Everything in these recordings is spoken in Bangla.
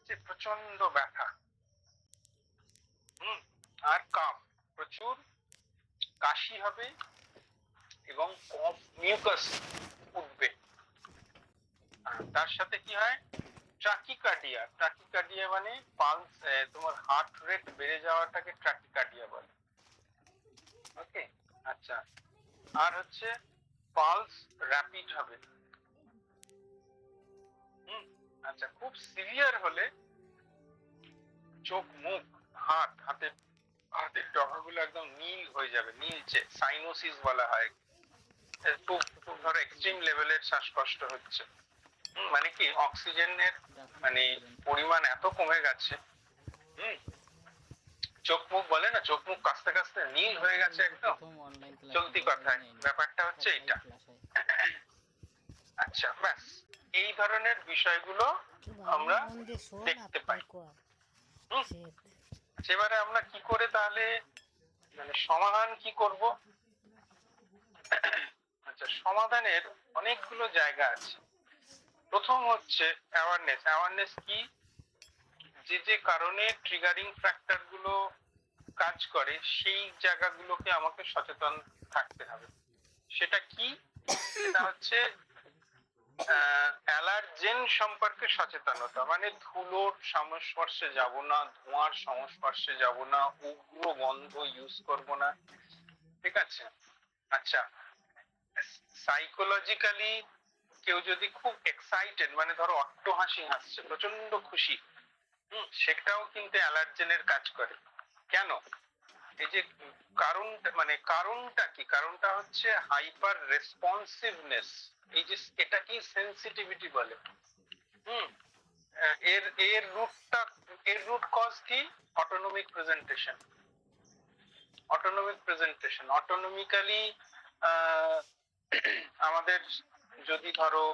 যে প্রচন্ড ব্যথা, আর কাফ, প্রচুর কাশি হবে এবং কফ মিউকাস উঠবে। তার সাথে কি হয়, ট্রাকিকার্ডিয়া। ট্রাকিকার্ডিয়া মানে পালস, তোমার হার্ট রেট বেড়ে যাওয়াটাকে ট্রাকিকার্ডিয়া বলে। ওকে, আচ্ছা। আর হচ্ছে পালস র্যাপিড হবে। আচ্ছা, খুব সিভিয়ার হলে চোখ, মুখ, হাতের ডগাগুলো একদম নীল হয়ে যাবে, নীলচে, সাইনোসিস বলা হয়। খুব ধরো এক্সট্রিম লেভেলের শ্বাসকষ্ট হচ্ছে, মানে কি অক্সিজেনের মানে পরিমাণ এত কমে গেছে, চোখ মুখ বলে না, চোখ মুখ কাঁচতে কাঁচতে নীল হয়ে গেছে একদম, চলতি কথায় ব্যাপারটা হচ্ছে এইটা। আচ্ছা, ব্যাস এই ধরনের বিষয়গুলো আমরা দেখতে পাই। এবারে আমরা কি করে তাহলে মানে সমাধান কি করব? আচ্ছা, সমাধানের অনেকগুলো জায়গা আছে। প্রথম হচ্ছে অ্যাওয়ারনেস। অ্যাওয়ারনেস কি, যে যে কারণে ট্রিগারিং ফ্যাক্টর গুলো কাজ করে সেই জায়গাগুলোকে আমাকে সচেতন থাকতে হবে। সেটা কি? সেটা হচ্ছে অ্যালার্জেন সম্পর্কে সচেতনতা, মানে ধুলোর সংস্পর্শে যাব না, ধোঁয়ার সংস্পর্শে যাব না, উগ্র গন্ধ ইউজ করব না, ঠিক আছে? আচ্ছা, সাইকোলজিক্যালি কেউ যদি খুব এক্সাইটেড, মানে ধরো অট্টহাসি হাসছে, প্রচন্ড খুশি, সেটাও কিন্তু অ্যালার্জেনের কাজ করে। কেন? এই যে কারণটা, মানে কারণটা কি, কারণটা হচ্ছে হাইপার রেসপন্সিভনেস। এই যে এটা কি সেন্সিটিভিটি বলে। এর এর রুটটা, এর রুট কজ কি? Autonomic presentation. অটোনমিক্যালি আমাদের যদি ধরো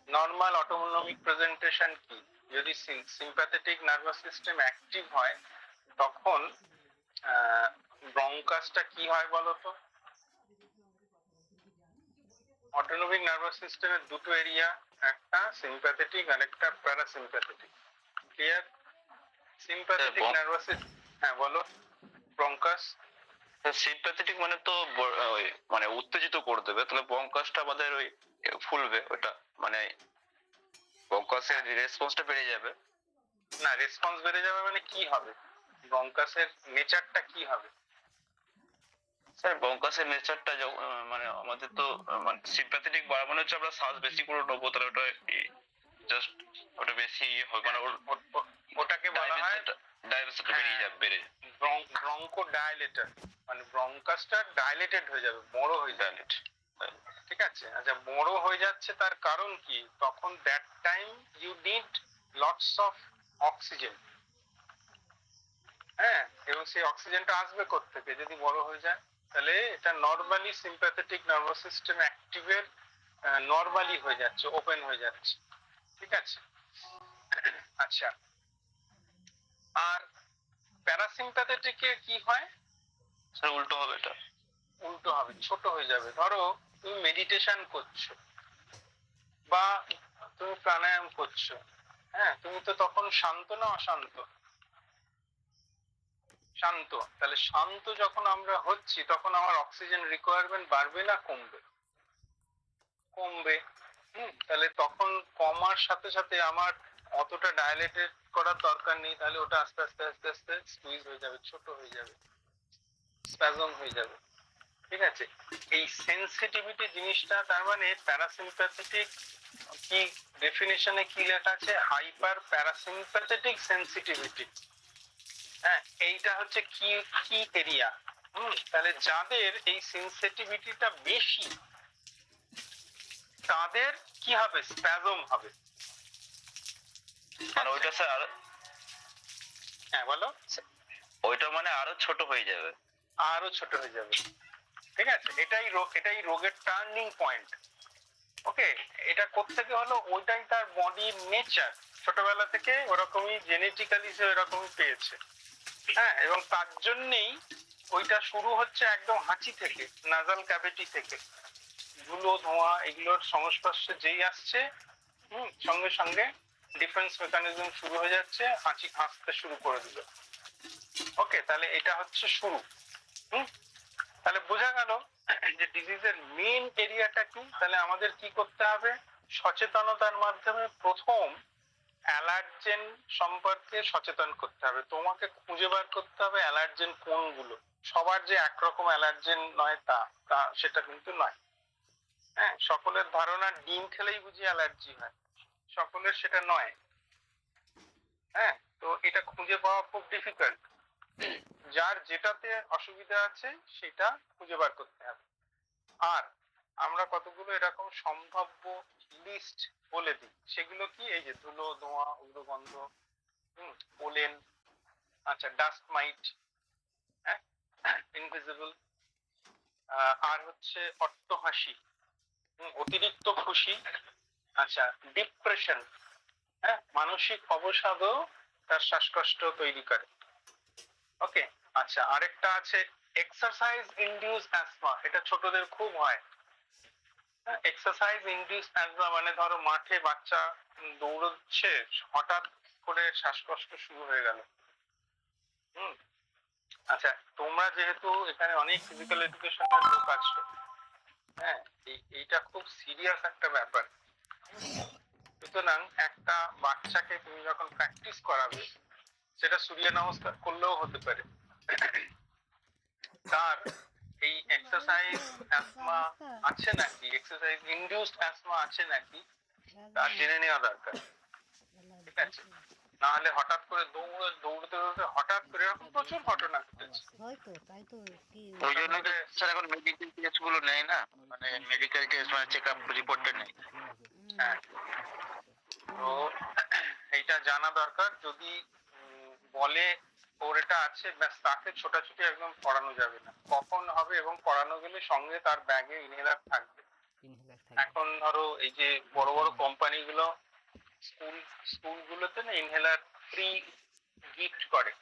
নর্মাল অটোনমিক প্রেজেন্টেশন কি, যদি সিম্প্যাথেটিক নার্ভাস সিস্টেম অ্যাক্টিভ হয় তখন ব্রঙ্কাসটা কি হয় বলতো? অটোনমিক নার্ভাস সিস্টেমের দুটো এরিয়া, একটা সিম্প্যাথেটিক আর একটা parasympathetic. Clear? Sympathetic nervous system, হ্যাঁ বলো। ব্রঙ্কাস সিম্প্যাথেটিক মানে তো মানে উত্তেজিত করে দেবে, তাহলে ব্রঙ্কাসটা আমাদের ওই ফুলবে, ওটা মানে ব্রঙ্কাসের রেসপন্সটা বেড়ে যাবে। না, রেসপন্স বেড়ে যাবে মানে কি হবে? ব্রঙ্কাসের নেচারটা কি হবে? স্যার ব্রঙ্কাসের নেচারটা মানে আমাদের তো মানে সিম্প্যাথেটিক বাড়ানো হচ্ছে আমরা শ্বাস বেশি করে নেবো, তাহলে ওটা জাস্ট ওটা বেশি হয়, মানে ওটাকে বলা হয় ডায়াবেটিস বেরিয়ে যাবে, বেড়ে ব্রঙ্কো ডায়ালেটর, মানে ব্রঙ্কাসটা ডাইলেটেড হয়ে যাবে, বড় হয়ে যাবে, ঠিক আছে? আচ্ছা, বড় হয়ে যাচ্ছে তার কারণ কি? তখন that time you need lots of oxygen. হ্যাঁ, এবং সেই অক্সিজেনটা আসবে কোত্থেকে যদি বড় হয়ে যায়? তাহলে এটা নর্মালি সিম্প্যাথেটিক নার্ভাস সিস্টেম অ্যাক্টিভের নর্মালি হয়ে যাচ্ছে, ওপেন হয়ে যাচ্ছে, ঠিক আছে? আচ্ছা, আর প্যারাসিম্প্যাথেটিকে কি হয়? স্যার উল্টো হবে, এটা উল্টো হবে, ছোট হয়ে যাবে। ধরো তুমি মেডিটেশন করছো বা তুমি প্রাণায়াম করছো, হ্যাঁ, তুমি তো তখন শান্ত না অশান্ত? শান্ত। তাহলে শান্ত যখন আমরা হচ্ছি তখন আমার অক্সিজেন রিকোয়ারমেন্ট বাড়বে না কমবে? কমবে। তাহলে তখন কমার সাথে সাথে আমার অতটা ডায়ালেটেড করার দরকার নেই, তাহলে ওটা আস্তে আস্তে আস্তে আস্তে স্কুইজ হয়ে যাবে, ছোট হয়ে যাবে, স্প্যাজম হয়ে যাবে, ঠিক আছে? এই সেন্সিটিভিটি জিনিসটা, তার মানে প্যারাসিম্প্যাথেটিক কি ডেফিনেশনে কি লেখা আছে? Hyper parasympathetic sensitivity. হ্যাঁ, এইটা হচ্ছে কি কি এরিয়া। তাহলে যাদের এই সেন্সিটিভিটিটা বেশি তাদের কি হবে? স্প্যাজম হবে। আর ওইটা স্যার, হ্যাঁ বলো। ওইটা মানে আরো ছোট হয়ে যাবে, আরো ছোট হয়ে যাবে, ঠিক আছে? এটাই রোগের টার্নিং পয়েন্ট। ওকে, এটা কোত্থেকে হলো? ওইটাই তার বডির নেচার, ছোটবেলা থেকে ওরকমই জেনেটিক্যালি সে ওরকমই পেয়েছে। হ্যাঁ, এবং তার জন্যই ওইটা শুরু হচ্ছে একদম হাঁচি থেকে, নাজাল ক্যাভিটি থেকে। ধুলো, ধোঁয়া এগুলোর সংস্পর্শে যেই আসছে, সঙ্গে সঙ্গে ডিফেন্স মেকানিজম শুরু হয়ে যাচ্ছে, হাঁচতে শুরু করে দিল। ওকে, তাহলে এটা হচ্ছে শুরু। তাহলে বোঝা গেল যে ডিজিজের মেইন এরিয়াটা কি। তাহলে আমাদের কি করতে হবে? সচেতনতার মাধ্যমে প্রথম অ্যালার্জেন সম্পর্কে সচেতন করতে হবে। তোমাকে খুঁজে বার করতে হবে অ্যালার্জেন কোনগুলো। সবার যে একরকম অ্যালার্জেন নয় তা তা সেটা কিন্তু নয়। হ্যাঁ, সকলের ধারণা ডিম খেলেই বুঝি অ্যালার্জি হয়, সকলের সেটা নয়। হ্যাঁ, তো এটা খুঁজে পাওয়া খুব ডিফিকাল্ট। যার যেটাতে অসুবিধা আছে সেটা খুঁজে বার করতে হবে। আর আমরা কতগুলো এরকম সম্ভাব্য লিস্ট বলে দিই, সেগুলো কি? এই যে ধুলো, ধোঁয়া, উগ্রগন্ধ, পোলেন, আচ্ছা ডাস্ট মাইট, হ্যাঁ, ইনভিজিবল, আর হচ্ছে অট্টহাসি, অতিরিক্ত খুশি, আচ্ছা ডিপ্রেশন, হ্যাঁ, মানসিক অবসাদও তার শ্বাসকষ্ট তৈরি করে। ওকে, আচ্ছা আরেকটা আছে এক্সারসাইজ ইনডিউস অ্যাজমা। এটা ছোটদের খুব হয়। এক্সারসাইজ ইনডিউস অ্যাজমা মানে ধরো মাঠে বাচ্চা দৌড়চ্ছে, হঠাৎ করে শ্বাসকষ্ট শুরু হয়ে গেল। আচ্ছা, তোমরা যেহেতু এখানে অনেক ফিজিক্যাল এডুকেশনের লোক আছো, হ্যাঁ, এইটা খুব সিরিয়াস একটা ব্যাপার। সুতরাং একটা বাচ্চাকে তুমি যখন প্র্যাকটিস করাবে, সেটা সূর্য নমস্কার করলেও হতে পারে, তার এই এক্সারসাইজ অ্যাসমা আছে নাকি, এক্সারসাইজ ইনডিউসড অ্যাসমা আছে নাকি, তা জেনে নেওয়া দরকার। ঠিক আছে, না হলে হঠাৎ করে দৌড়তে হঠাৎ করে এরকম প্রচুর ঘটনা ঘটেছে। হয়তো তাই তো কি ওই জন্য স্যার এখন মেডিকেল টেস্ট গুলো নেয় না, মানে মেডিকেল টেস্ট মানে চেক আপ রিপোর্টটা নেই। হ্যাঁ, তো এইটা জানা দরকার। যদি বলে ওর এটা আছে, ব্যাস তাকে ছোটাছুটি একদম পড়ানো যাবে না। কখন হবে এবং পড়ানো গেলে সঙ্গে তার ব্যাগে ইনহেলার থাকবে। এখন ধরো এই যে বড় বড় কোম্পানিগুলো স্কুলগুলোতে না ইনহেলার ফ্রি গিফট করে,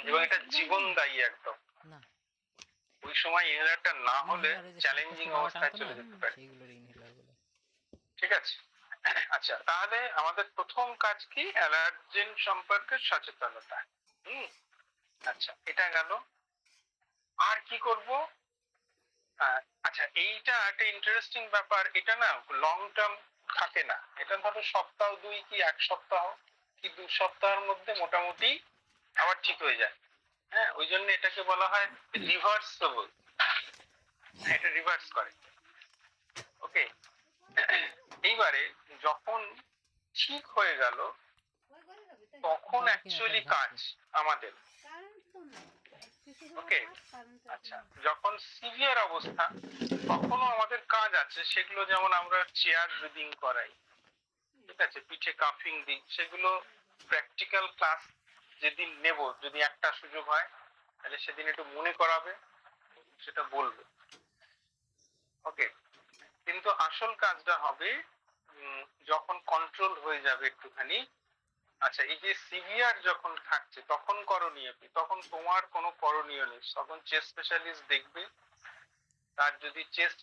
এবং এটা জীবনদায়ী একদম। ওই সময় ইনহেলারটা না হলে চ্যালেঞ্জিং অবস্থায় চলে যেতে পারে। ঠিক আছে, আচ্ছা তাহলে আমাদের প্রথম কাজ কি? অ্যালার্জেন সম্পর্কে সচেতনতা। আচ্ছা, এটা গেল। আর কি করব? আচ্ছা, এইটা একটা ইন্টারেস্টিং ব্যাপার। এটা না লং টার্ম থাকে না। এটা ধরো সপ্তাহ 2 কি 1 সপ্তাহ কি 2 সপ্তাহের মধ্যে মোটামুটি আবার ঠিক হয়ে যায়। হ্যাঁ, ওই জন্য এটাকে বলা হয় রিভার্সেবল। এটা রিভার্স করে। ওকে, এইবারে যখন ঠিক হয়ে গেল তখন অ্যাকচুয়ালি কাজ আমাদের। ওকে, আচ্ছা যখন সিভিয়ার অবস্থা তখনও আমাদের কাজ আছে। সেগুলো যেমন আমরা চেয়ার ব্রিদিং করাই, ঠিক আছে, পিঠে কাফিং দিই, সেগুলো প্র্যাকটিক্যাল ক্লাস যেদিন নেব, যদি একটা সুযোগ হয় তাহলে সেদিন একটু মনে করাবে, সেটা বলবে। ওকে, কিন্তু আসল কাজটা হবে যখন কন্ট্রোল হয়ে যাবে একটুখানি। আচ্ছা, এই যে সিভিয়ার যখন থাকছে তখন করণীয় কি? তখন তোমার কোনো করণীয় নেই, তখন চেস্ট স্পেশালিস্ট দেখবে। তার যদি চেস্ট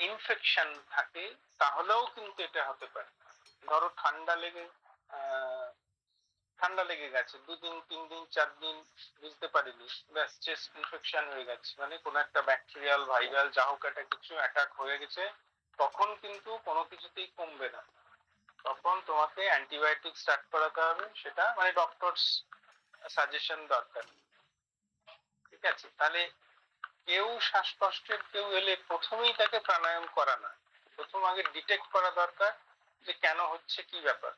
ইনফেকশন থাকে তাহলেও কিন্তু এটা হতে পারে। ধরো ঠান্ডা লেগে গেছে 2 দিন 3 দিন 4 দিন বুঝতে পারিনি, ব্যাস চেস্ট ইনফেকশন হয়ে গেছে, মানে কোনো একটা ব্যাকটেরিয়াল ভাইরাল যা হোক একটা কিছু অ্যাটাক হয়ে গেছে, তখন কিন্তু কোনো কিছুতেই কমবে না। তখন তোমাকে অ্যান্টিবায়োটিক স্টার্ট করাতে হবে, সেটা মানে ডক্টরস সাজেশন দরকার। ঠিক আছে, তাহলে কেউ শ্বাসকষ্টের কেউ এলে প্রথমেই তাকে প্রাণায়াম করা না, প্রথম আগে ডিটেক্ট করা দরকার যে কেন হচ্ছে, কি ব্যাপার।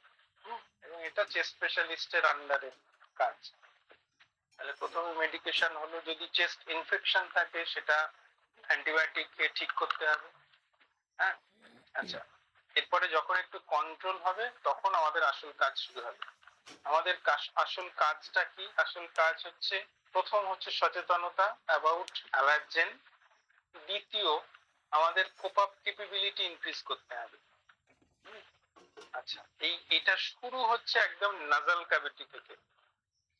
এবং এটা চেস্ট স্পেশালিস্টের আন্ডারে কাজ। তাহলে প্রথমে মেডিকেশন হলো, যদি চেস্ট ইনফেকশন থাকে সেটা অ্যান্টিবায়োটিক খেয়ে ঠিক করতে হবে। হ্যাঁ, আচ্ছা এরপরে যখন একটু কন্ট্রোল হবে তখন আমাদের আসল কাজ শুরু হবে। আমাদের আসল কাজটা কি? আসল কাজ হচ্ছে, প্রথম হচ্ছে সচেতনতা অ্যাবাউট অ্যালার্জেন। দ্বিতীয়, আমাদের কোপ আপ ক্যাপাবিলিটি ইনক্রিজ করতে হবে। আচ্ছা, এটা শুরু হচ্ছে একদম নাজাল ক্যাভিটি থেকে।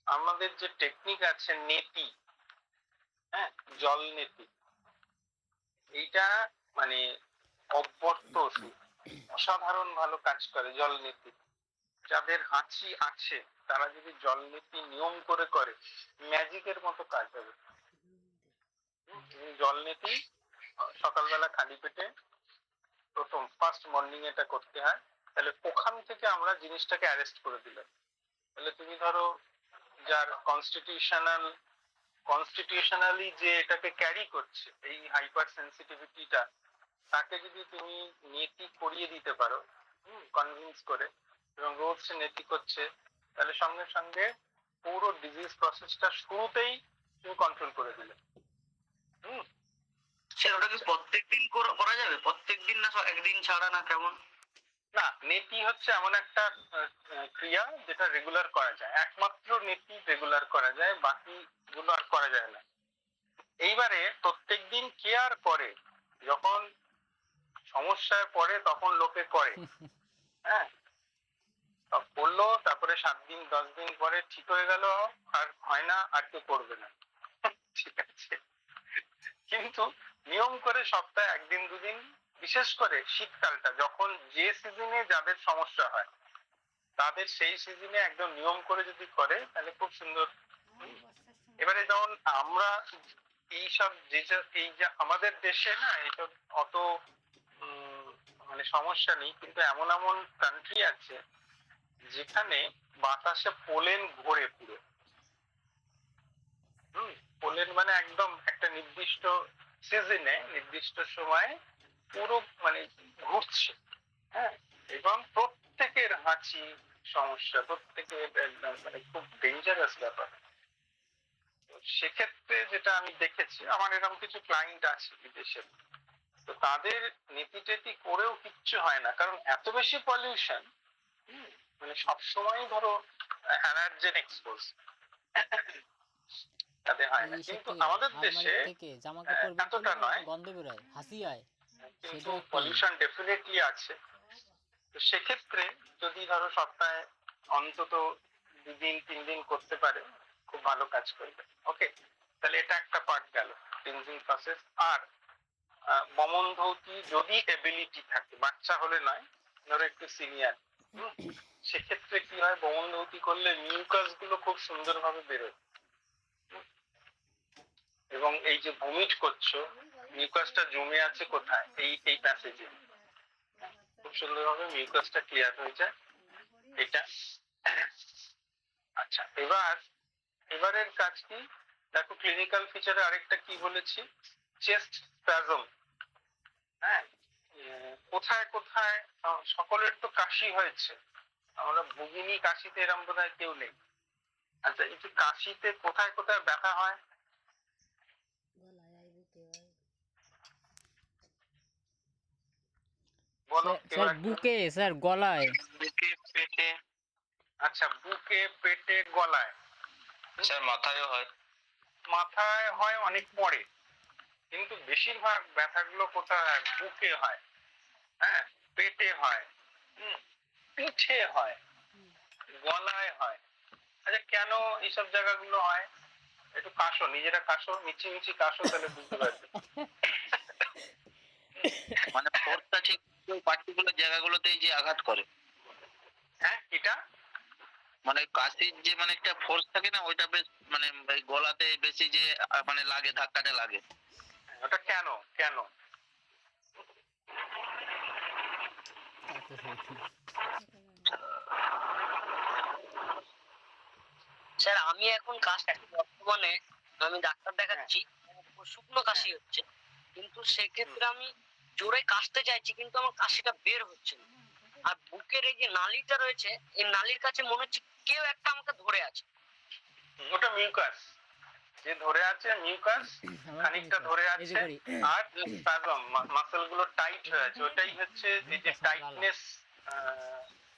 আমাদের যে টেকনিক আছে নেতি, হ্যাঁ, জল নেতি, এইটা মানে অব্যর্থ ওষুধ, অসাধারণ ভালো কাজ করে জল নেতি। যাদের হাঁচি আছে তারা যদি জল নীতি নিয়ম করে করে ম্যাজিকের মতো কাজ হবে। জল নীতি সকালবেলা খালি পেটে প্রথম ফার্স্ট মর্নিং এটা করতে হয়, তাহলে ওখান থেকে আমরা জিনিসটাকে অ্যারেস্ট করে দিলাম। তাহলে তুমি ধরো যার কনস্টিটিউশনালি যে এটাকে ক্যারি করছে এই হাইপার সেন্সিটিভিটিটা, তাকে যদি তুমি নেতি করিয়ে দিতে পারো কনভিন্স করে, এবং রোজ সে নেতি করছে, তাহলে সঙ্গে সঙ্গে পুরো ডিজিজ প্রসেসটা শুরুতেই তুমি কন্ট্রোল করে দিলে। স্যার ওটা কি প্রত্যেকদিন করা যাবে? প্রত্যেকদিন না একদিন ছাড়া, না কেমন? না, নেতি হচ্ছে এমন একটা ক্রিয়া যেটা রেগুলার করা যায়, একমাত্র নেতি রেগুলার করা যায়, বাকি গুলো আর করা যায় না। এইবারে প্রত্যেকদিন কেয়ার করে, যখন সমস্যায় পড়ে তখন লোকে করে, হ্যাঁ করলো, তারপরে 7 দিন 10 দিন পরে ঠিক হয়ে গেল, আর হয় না, আর কেউ করবে না, ঠিক আছে। কিন্তু নিয়ম করে সপ্তাহে 1 দিন 2 দিন, বিশেষ করে শীতকালটা যখন যে সিজনে যাদের সমস্যা হয় তাদের সেই সিজনে একদম নিয়ম করে যদি করে তাহলে খুব সুন্দর। এবারে যেমন আমরা এইসব এই যে আমাদের দেশে না এইসব অত মানে সমস্যা নেই, কিন্তু এমন এমন কান্ট্রি আছে যেখানে বাতাসে পোলেন ঘোরে পুরো। পোলেন মানে একদম একটা নির্দিষ্ট সিজনে নির্দিষ্ট সময় পুরো মানে ঘুরছে, হ্যাঁ, এবং প্রত্যেকের হাঁচি সমস্যা, প্রত্যেকের একদম মানে খুব ডেঞ্জারাস ব্যাপার। সেক্ষেত্রে যেটা আমি দেখেছি, আমার এরকম কিছু ক্লায়েন্ট আছে বিদেশে, তো তাদের নীতি টেতি করেও কিচ্ছু হয় না, কারণ এত বেশি পলিউশন, মানে সবসময় ধরো অ্যালার্জেন এক্সপোজ, তাদের হয় না। কিন্তু আমাদের দেশে এতটা নয়, গন্ধ বেরোয়, হাসি হয়, কিন্তু পলিউশন ডেফিনেটলি আছে। তো সেক্ষেত্রে যদি ধরো সপ্তাহে অন্তত 2 দিন 3 দিন করতে পারে, খুব ভালো কাজ করবে। ওকে, তাহলে এটা একটা পার্ট গেল ক্লিনজিং প্রসেস। আর বমন ধৌতি যদি এবিলিটি থাকে, বাচ্চা হলে নয়, ধরো একটু সিনিয়র, সেক্ষেত্রে কি হয়, বমন ধৌতি করলে মিউকাস গুলো খুব সুন্দরভাবে বেরোয়, এবং এই যে ভমিট করছো, মিউকাসটা জমে আছে কোথায়, এই প্যাসেজে, খুব সুন্দরভাবে মিউকাসটা ক্লিয়ার হয়ে যায় এটা। আচ্ছা, এবারের কাজ কি দেখো, ক্লিনিক্যাল ফিচারে আরেকটা কি বলেছি, চেস্ট স্প্যাজম। হ্যাঁ, কোথায় কোথায় সকলের তো কাশি হয়েছে, আমরা ভুগিনি কাশিতে, এরম বোধ হয় কেউ নেই। আচ্ছা, এই যে কাশিতে কোথায় কোথায় ব্যথা হয়, বলো কেউ স্যার? বুকে, স্যার গলায়। বুকে, পেটে। আচ্ছা, বুকে, পেটে, গলায়। স্যার মাথায়ও হয়। মাথায় হয় অনেক পরে, কিন্তু বেশিরভাগ ব্যথাগুলো কোথায় হয়, বুকে হয়, হ্যাঁ, পেটে হয়, পিঠে হয়, গলায় হয়। আচ্ছা, কেন এইসব জায়গাগুলো হয়? একটু কাশো, নিজেরা কাশো, মিচি মিচি কাশো, তাহলে বুঝতে পারবে। মানে ফোর্সটা ঠিক ওই পার্টিকুলার জায়গাগুলোতেই যে আঘাত করে। হ্যাঁ, এটা মানে কাশির যে মানে একটা ফোর্স থাকে না, ওইটা বেশ মানে গলাতে বেশি যে মানে লাগে, ধাক্কাটা লাগে। ওটা কেন কেন স্যার আমি এখন কাশি, বর্তমানে আমি ডাক্তার দেখাচ্ছি, শুকনো কাশি হচ্ছে, কিন্তু সেক্ষেত্রে আমি জোরে কাশতে চাইছি কিন্তু আমার কাশিটা বের হচ্ছে না। আর বুকের এই যে নালীটা রয়েছে, এই নালীর কাছে মনে হচ্ছে কেউ একটা আমাকে ধরে আছে। ওটা মিউকাস, যে ধরে আছে মিউকাস, খানিকটা ধরে আছে, আর স্প্যাজম, মাসল গুলো টাইট হয়ে আছে, ওটাই হচ্ছে এই যে টাইটনেস,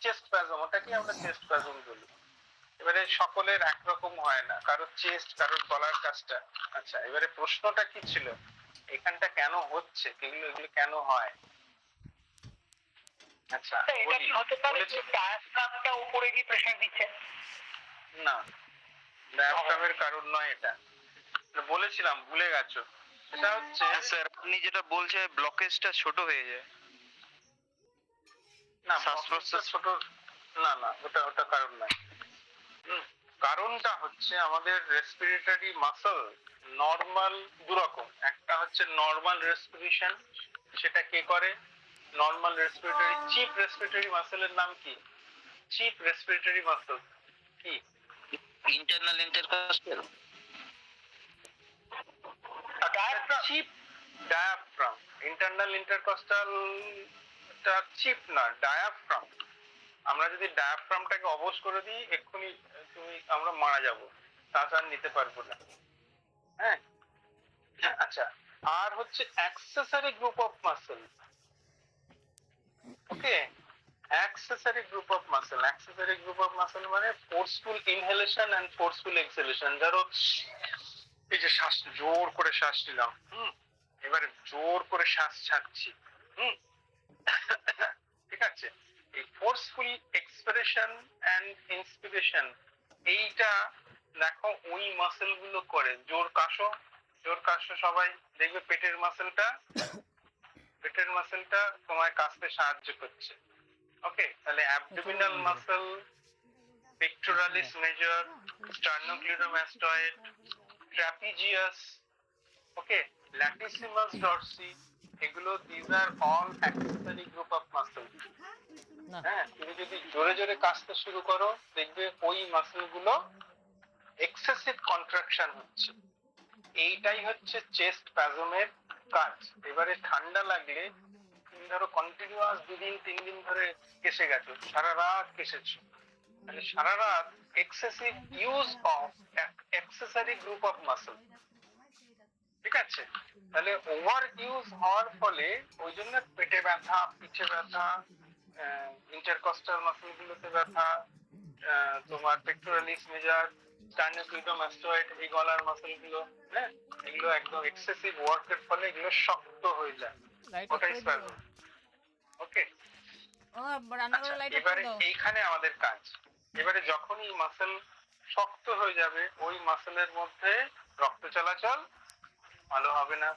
চেস্ট স্প্যাজম, ওটাকে আমরা চেস্ট স্প্যাজম বলি। এবারে সকলের একরকম হয় না, কারোর চেস্ট, কারোর গলার কাছটা। আচ্ছা, এবারে প্রশ্নটা কি ছিল, এখানটা কেন হচ্ছে, এগুলো কেন হয়? আচ্ছা, এটা কি হতে পারে যে ডায়াফ্রামটা উপরে গিয়ে প্রেসার দিচ্ছে? না, ডায়াফ্রামের কারণ নয় এটা, বলেছিলাম ভুলে গেছো। এটা হচ্ছে, স্যার আপনি যেটা বলছেন ব্লকেজটা ছোট হয়ে যায়। না, শ্বাস-প্রশ্বাস ছোট না না, ওটা ওটা কারণ নয়। কারণটা হচ্ছে আমাদের রেসপিরেটরি মাসল নর্মাল দুরকম। একটা হচ্ছে নর্মাল রেসপিরেশন, সেটা কে করে? নর্মাল রেসপিরেটরি, চিপ রেসপিরেটরি মাসলের নাম কি? চিপ রেসপিরেটরি মাসল কি? Internal intercostal. Chief diaphragm. Internal intercostal টা চিপ না, ডায়াফ্রাম। আমরা যদি ডায়াফ্রামটাকে অবশ করে দিই, এক্ষুনি আমরা মারা যাব, শ্বাস নিতে পারবো না। হ্যাঁ, আচ্ছা। আর হচ্ছে accessory group of muscle. Okay, accessory group of muscle. Accessory group of muscle মানে ফোর্সফুল ইনহেলেশন এন্ড ফোর্সফুল এক্সহেলেশন। ধরো এই যে শ্বাস, জোর করে শ্বাস নিলাম, এবারে জোর করে শ্বাস ছাড়ছি, ঠিক আছে? এই ফোর্সফুল এক্সপিরেশন এন্ড ইন্সপিরেশন, এইটা দেখো ওই মাসল গুলো করে। জোর কাশো, জোর কাশো, সবাই দেখবে পেটের মাসলটা, পেটের মাসলটা তোমায় কাশতে সাহায্য করছে। ওকে, তাহলে abdominal muscle, pectoralis major, sternocleidomastoid, trapezius, okay, latissimus dorsi, এগুলো this are all accessory group of muscle. না। হ্যাঁ, তুমি যদি জোরে জোরে কাশতে শুরু করো, দেখবে ওই মাসল গুলো এক্সেসিভ কন্ট্রাকশন হচ্ছে। এইটাই হচ্ছে চেস্ট স্প্যাজমের কাজ। এবারে ঠান্ডা লাগলে, তুমি ধরো কন্টিনিউয়াস 2 দিন 3 দিন ধরে কেসে গেছো, সারা রাত কেসেছো, তাহলে সারা রাত excessive use of accessory group of muscle, ঠিক আছে? তাহলে ওভার ইউজ হওয়ার ফলে ওই জন্য পেটে ব্যথা, পিঠে ব্যথা, ইন্টারকস্টাল মাসল গুলোতে ব্যথা, তোমার পেক্টোরালিস মেজর, স্টার্নোক্লিডোমাস্টয়েড, এই গলার মাসল গুলো, হ্যাঁ, এগুলো একদম এক্সেসিভ ওয়ার্কের ফলে এগুলো শক্ত হয়ে যায়। ওটাই স্প্যাজম। ওকে, রান্নাঘরে লাইট অফ করে এবারে দাও। এইখানে আমাদের কাজ। এবারে যখনই মাসল শক্ত হয়ে যাবে, ওই মাসলের মধ্যে রক্ত চলাচল ভালো হবে না,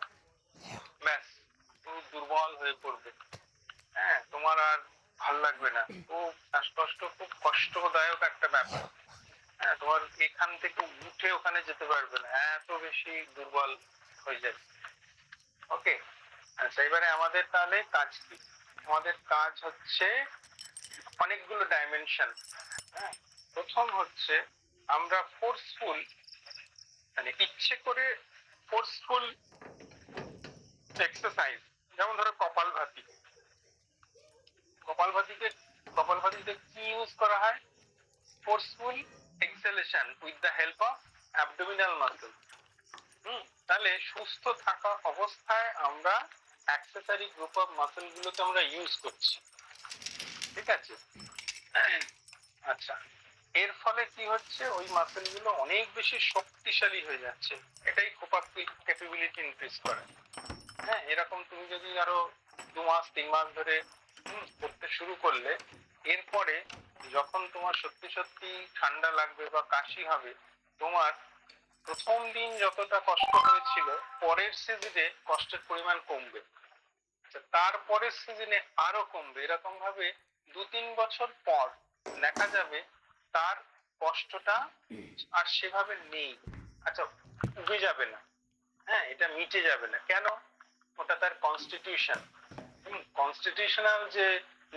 ব্যাস তুমি দুর্বল হয়ে পড়বে। হ্যাঁ, তোমার আর ভালো লাগবে না, খুব শ্বাসকষ্ট, খুব কষ্টদায়ক একটা ব্যাপার। হ্যাঁ, তোমার এখান থেকে উঠে ওখানে যেতে পারবে না, এত বেশি দুর্বল হয়ে যাবে। ওকে, আচ্ছা, এবারে আমাদের তাহলে কাজ কি? আমাদের কাজ হচ্ছে অনেকগুলো ডাইমেনশন। হ্যাঁ, প্রথম হচ্ছে আমরা ফোর্সফুল, মানে ইচ্ছে করে ফোর্সফুল এক্সারসাইজ, যেমন ধরো কপালভাতি। কপালভাতিতে কি ইউজ করা হয়? Forceful acceleration with the help of abdominal muscle. তাহলে সুস্থ থাকা অবস্থায় আমরা অ্যাক্সেসরি গ্রুপ অফ মাসল গুলোকে আমরা ইউজ করছি, ঠিক আছে? আচ্ছা, এর ফলে কি হচ্ছে? ওই মাসল গুলো অনেক বেশি শক্তিশালী হয়ে যাচ্ছে, এটাই কোপাক্টিভ ক্যাপাবিলিটি ইনক্রিজ করে। হ্যাঁ, এরকম তুমি যদি আরো 2 মাস 3 মাস ধরে করতে শুরু করলে, এরপরে যখন তোমার সত্যি সত্যি ঠান্ডা লাগবে বা কাশি হবে, তোমার প্রথম দিন যতটা কষ্ট হয়েছিল, পরের সিজনে কষ্টের পরিমাণ কমবে, তারপরের সিজনে আরো কমবে। এরকম ভাবে 2-3 বছর পর দেখা যাবে তার কষ্টটা আর সেভাবে নেই। আচ্ছা, উবে যাবে না, হ্যাঁ, এটা মিটে যাবে না। কেন? ওটা তার কনস্টিটিউশন, কনস্টিটিউশনাল যে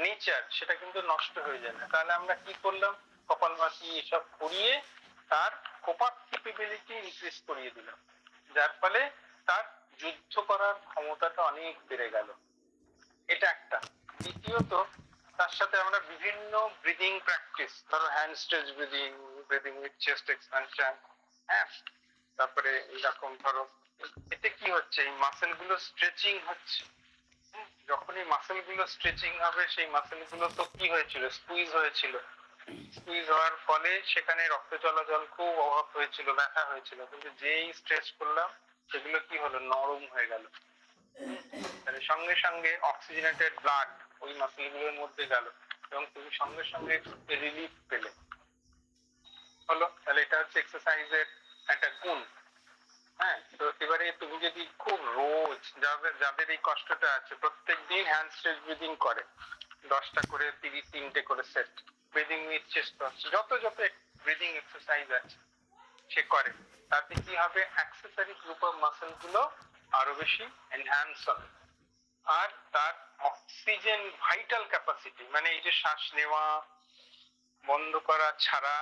নেচার, সেটা কিন্তু নষ্ট হয়ে যায় না। তাহলে আমরা কি করলাম? কপালভাতি এসব করিয়ে তার কোপার ক্যাপাবিলিটি ইনক্রিজ করিয়ে দিলাম, যার ফলে তার যুদ্ধ করার ক্ষমতাটা অনেক বেড়ে গেল। এটা একটা। দ্বিতীয়ত, তার সাথে আমরা বিভিন্ন ব্রিদিং প্র্যাকটিস, ধরো hand stretch breathing, breathing with chest expansion, হ্যাঁ, তারপরে এরকম ধরো, এতে কি হচ্ছে? এই মাসেল গুলো স্ট্রেচিং হচ্ছে। যখন এই মাসেল গুলো স্ট্রেচিং হবে, সেই মাসেল গুলো তো কি হয়েছিল? স্কুইজ হয়েছিল। স্কুইজ হওয়ার ফলে সেখানে রক্ত চলাচল খুব অভাব হয়েছিল, ব্যথা হয়েছিল। কিন্তু যেই স্ট্রেচ করলাম, সেগুলো কি হলো? নরম হয়ে গেল। তাহলে সঙ্গে সঙ্গে অক্সিজেনেটেড ব্লাড ওই মাসেল গুলোর মধ্যে গেল এবং তুমি সঙ্গে সঙ্গে রিলিফ পেলে। হলো, তাহলে এটা হচ্ছে এক্সারসাইজের একটা গুণ। হ্যাঁ, তো এবারে তুমি যদি খুব রোজ, যাদের এই কষ্টটা আছে, প্রত্যেকদিন হ্যান্ড স্ট্রেচ ব্রিদিং করে 10টা করে 3টে করে set, breathing with chest thrust, যত যত ব্রিদিং এক্সারসাইজ আছে সে করে, তাতে কি হবে, অ্যাক্সেসরি গ্রুপ অফ মাসেল গুলো আরো বেশি এনহ্যান্স হবে। আর তার অক্সিজেন ভাইটাল ক্যাপাসিটি, মানে এই যে শ্বাস নেওয়া বন্ধ করা ছাড়া,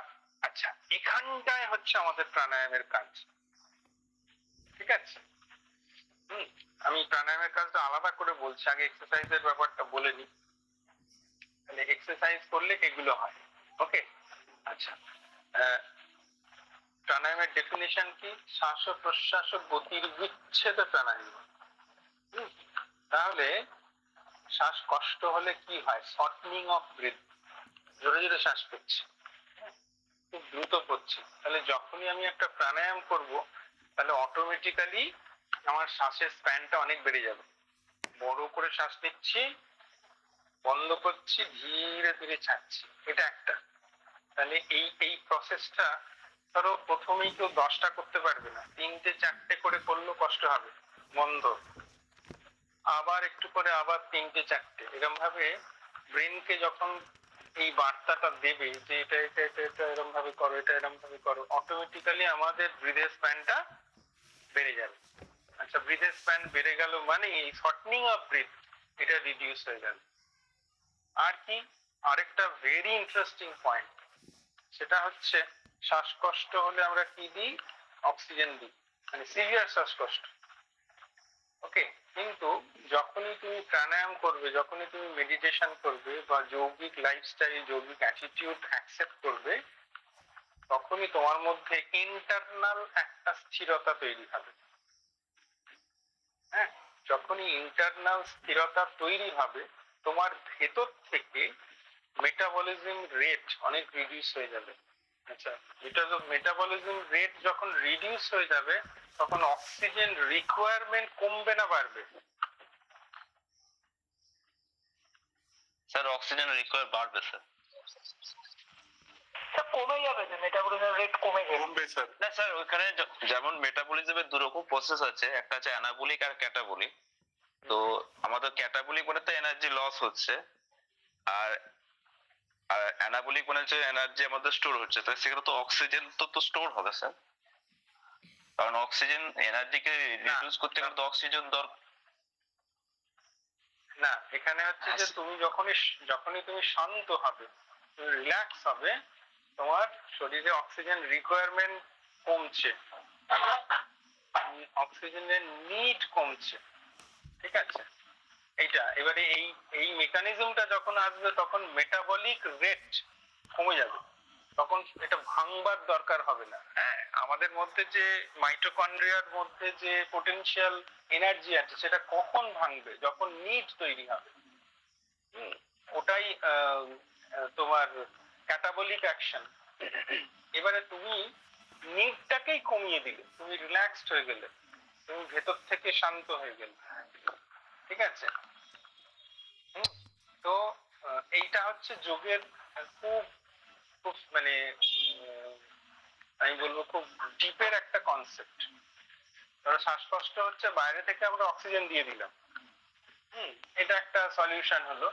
আচ্ছা এখানটায় হচ্ছে আমাদের প্রাণায়ামের কাজ, ঠিক আছে? আমি প্রাণায়ামের কাজটা আলাদা করে বলছি, আগে এক্সারসাইজের ব্যাপারটা বলে নিই, তাহলে এক্সারসাইজ করলে এগুলো হয়। ওকে, আচ্ছা, প্রাণায়ামের ডেফিনেশন কি? শ্বাস ও প্রশ্বাস ও গতির বিচ্ছেদ প্রাণায়াম। তাহলে শ্বাসকষ্ট হলে কি হয়? শর্টনিং অফ ব্রিথ, জোরে জোরে শ্বাস পড়ছে, খুব দ্রুত পড়ছে, তাহলে যখনই আমি একটা প্রাণায়াম করব তাহলে অটোমেটিক্যালি আমার শ্বাসের স্প্যানটা অনেক বেড়ে যাবে। বড় করে শ্বাস নিচ্ছি, বন্ধ করছি, ধীরে ধীরে ছাড়ছি, এটা একটা। তাহলে এই এই প্রসেসটা ধরো প্রথমেই কেউ 10টা করতে পারবে না, 3টে 4টে করে করলেও কষ্ট হবে, বন্ধ, আবার একটু করে আবার 3টে 4টে, এরকম ভাবে ব্রেনকে যখন এই বার্তাটা দেবে যে এটা এটা এটা এটা এরকম ভাবে করো, এটা এরকম ভাবে করো, অটোমেটিক্যালি আমাদের ব্রিথের স্প্যানটা বেড়ে যাবে। আচ্ছা, ব্রিথের স্প্যান বেড়ে গেল মানে এই শর্টনিং অফ ব্রিথ এটা রিডিউস হয়ে গেল। আর কি, আরেকটা ভেরি ইন্টারেস্টিং পয়েন্ট, সেটা হচ্ছে শ্বাসকষ্ট হলে আমরা কি দিই? অক্সিজেন দিই, মানে সিভিয়ার শ্বাসকষ্ট। ওকে, কিন্তু যখনই তুমি প্রাণায়াম করবে, যখনই তুমি মেডিটেশন করবে বা যৌগিক লাইফস্টাইল, যৌগিক অ্যাটিটিউড অ্যাকসেপ্ট করবে, তখনই তোমার মধ্যে ইন্টারনাল একটা স্থিরতা তৈরি হবে। হ্যাঁ, যখনই ইন্টারনাল স্থিরতা তৈরি হবে, তোমার ভেতর থেকে মেটাবলিজম রেট অনেক রিডিউস হয়ে যাবে। আচ্ছা, বিকজ অফ মেটাবলিজম রেট যখন রিডিউস হয়ে যাবে, তখন অক্সিজেন রিকোয়ারমেন্ট কমবে না বাড়বে? স্যার অক্সিজেন রিকোয়ার বাড়বে স্যার। কমে যাবে, যে মেটাবলিজম রেট কমে গেলে কমবে স্যার। না স্যার, ওইখানে যেমন মেটাবলিজমের দু রকম প্রসেস আছে, একটা হচ্ছে অ্যানাবলিক আর ক্যাটাবলিক। তো আমাদের ক্যাটাবলিক মানে তো এনার্জি লস হচ্ছে, আর আর অ্যানাবলিক মানে হচ্ছে এনার্জি আমাদের স্টোর হচ্ছে। তো সেখানে তো অক্সিজেন তো স্টোর হবে স্যার, কারণ অক্সিজেন এনার্জিকে রিডিউস করতে গেলে তো অক্সিজেন দরকার। না, এখানে হচ্ছে যে তুমি যখনই তুমি শান্ত হবে, তুমি রিল্যাক্স হবে, তোমার শরীরে অক্সিজেন রিকোয়ারমেন্ট কমছে, অক্সিজেনের নিড কমছে, ঠিক আছে? এইটা এবারে এই এই মেকানিজমটা যখন আসবে, তখন মেটাবলিক রেট কমে যাবে, তখন এটা ভাঙবার দরকার হবে না। হ্যাঁ, আমাদের মধ্যে যে মাইটোকন্ড্রিয়ার মধ্যে যে পোটেনশিয়াল এনার্জি আছে, সেটা কখন ভাঙবে? যখন নিড তৈরি হবে। ওটাই তোমার ক্যাটাবলিক অ্যাকশন। এবারে তুমি নিডটাকেই কমিয়ে দিলে, তুমি রিল্যাক্সড হয়ে গেলে, তুমি ভেতর থেকে শান্ত হয়ে গেলে, ঠিক আছে? তো এইটা হচ্ছে যোগের খুব খুব মানে আমি বলবো খুব ডিপের একটা কনসেপ্ট। ধরো শ্বাসকষ্ট হচ্ছে, বাইরে থেকে আমরা অক্সিজেন দিয়ে দিলাম, এটা একটা সলিউশন হলো,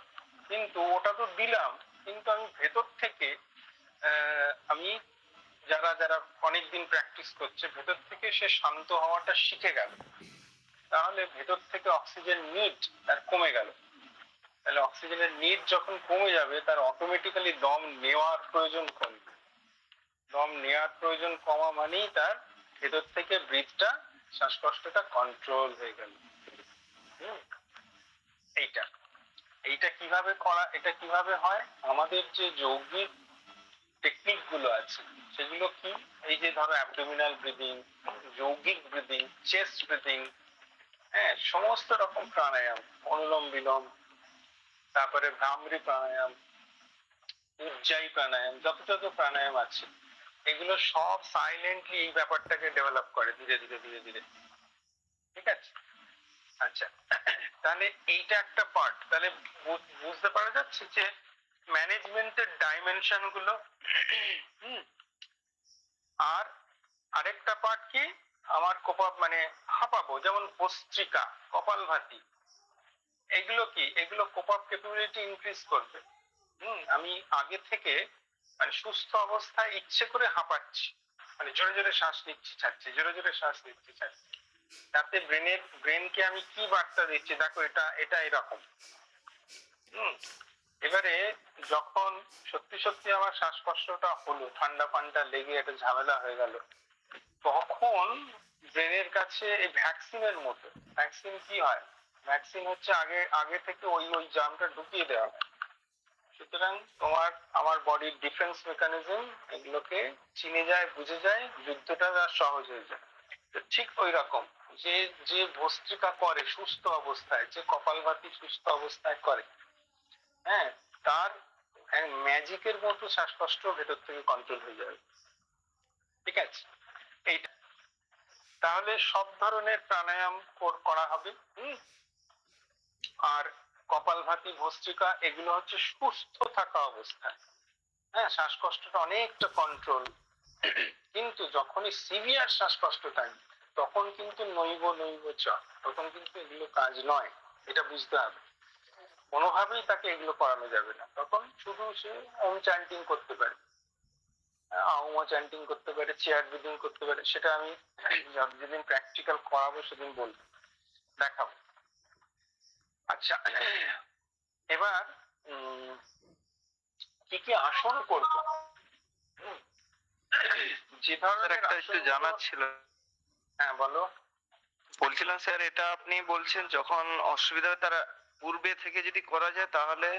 কিন্তু ওটা তো দিলাম, কিন্তু আমি ভেতর থেকে আমি যারা যারা অনেকদিন প্র্যাকটিস করছে, ভেতর থেকে সে শান্ত হওয়াটা শিখে গেল, তাহলে ভেতর থেকে অক্সিজেন নিড তার কমে গেল। তাহলে অক্সিজেনের নিড যখন কমে যাবে, তার অটোমেটিক্যালি দম নেওয়ার প্রয়োজন কমবে। দম নেওয়ার প্রয়োজন কমা মানেই তার ভেতর থেকে ব্রিথটা, শ্বাসকষ্টটা কন্ট্রোল হয়ে গেল। এইটা এইটা কিভাবে করা, এটা কিভাবে হয়? আমাদের যে যৌগিক টেকনিক গুলো আছে সেগুলো কি? এই যে ধরো অ্যাবডোমিনাল ব্রিদিং, যৌগিক ব্রিদিং, চেস্ট ব্রিদিং, হ্যাঁ, সমস্ত রকম প্রাণায়াম, অনুলোম বিলোম, তারপরে ভ্রামরি প্রাণায়াম, উজ্জায়ী প্রাণায়াম, যত যত প্রাণায়াম আছে, এগুলো সব সাইলেন্টলি এই ব্যাপারটাকে ডেভেলপ করে ধীরে ধীরে ধীরে ধীরে, ঠিক আছে? আচ্ছা, তাহলে এইটা একটা পার্ট। তাহলে বুঝতে পারা যাচ্ছে যে ম্যানেজমেন্টের ডাইমেনশন গুলো। আর আরেকটা পার্ট কি, আমার কপাল মানে হাঁপাবো, যেমন ভস্ত্রিকা, কপালভাতি, এগুলো কি? এগুলো কোপ আপ ক্যাপাবিলিটি ইনক্রিজ করবে। আমি আগে থেকে মানে সুস্থ অবস্থায় ইচ্ছে করে হাঁপাচ্ছি, মানে জোরে জোরে শ্বাস নিচ্ছি ছাড়ছি, জোরে জোরে শ্বাস নিচ্ছি ছাড়ছি, তাতে ব্রেনকে আমি কি বার্তা দিচ্ছি, দেখো এটা এটা এরকম। এবারে যখন সত্যি সত্যি আমার শ্বাসকষ্টটা হলো, ঠান্ডা ফান্ডা লেগে একটা ঝামেলা হয়ে গেল, তখন ব্রেনের কাছে এই ভ্যাকসিনের মতো, ভ্যাকসিন কি হয়, ভ্যাকসিন হচ্ছে আগে আগে থেকে ওই ওই জার্মটা ঢুকিয়ে দেওয়া হয়। সুতরাং তোমার আমার বডির ডিফেন্স মেকানিজম এগুলোকে চিনে যায়, বুঝে যায়, যুদ্ধটা আর সহজ হয়ে যায়। তো ঠিক ওই রকম যে যে ভস্ত্রিকা করে সুস্থ অবস্থায়, যে কপালভাতি সুস্থ অবস্থায় করে, হ্যাঁ, তার ম্যাজিকের মতো শ্বাসকষ্ট ভেতর থেকে কন্ট্রোল হয়ে যাবে। ঠিক আছে, এইটা তাহলে সব ধরনের প্রাণায়াম করা হবে। আর কপালভাতি ভস্ত্রিকা এগুলো হচ্ছে সুস্থ থাকা অবস্থায়, হ্যাঁ, শ্বাসকষ্টটা অনেকটা কন্ট্রোল। কিন্তু যখনই সিভিয়ার শ্বাসকষ্ট থাকে তখন কিন্তু নৈব নৈব চ, তখন কিন্তু এগুলো কাজ নয়, এটা বুঝতে হবে। কোনোভাবেই তাকে এগুলো করানো যাবে না, তখন শুধু সে ওম চ্যান্টিং করতে পারে, আউমা চ্যান্টিং করতে পারে, চেয়ার ব্রিদিং করতে পারে, সেটা আমি যেদিন প্র্যাকটিক্যাল করাবো সেদিন বলবো, দেখাবো। আচ্ছা, এবার কি কি আসন করবো, যে ধরনের একটা একটু আসনগুলো- জানার ছিল। হ্যাঁ বলো। বলছিলাম স্যার, এটা আপনি বলছেন যখন অসুবিধা হয় তারা পূর্বে থেকে যদি করা যায় তাহলে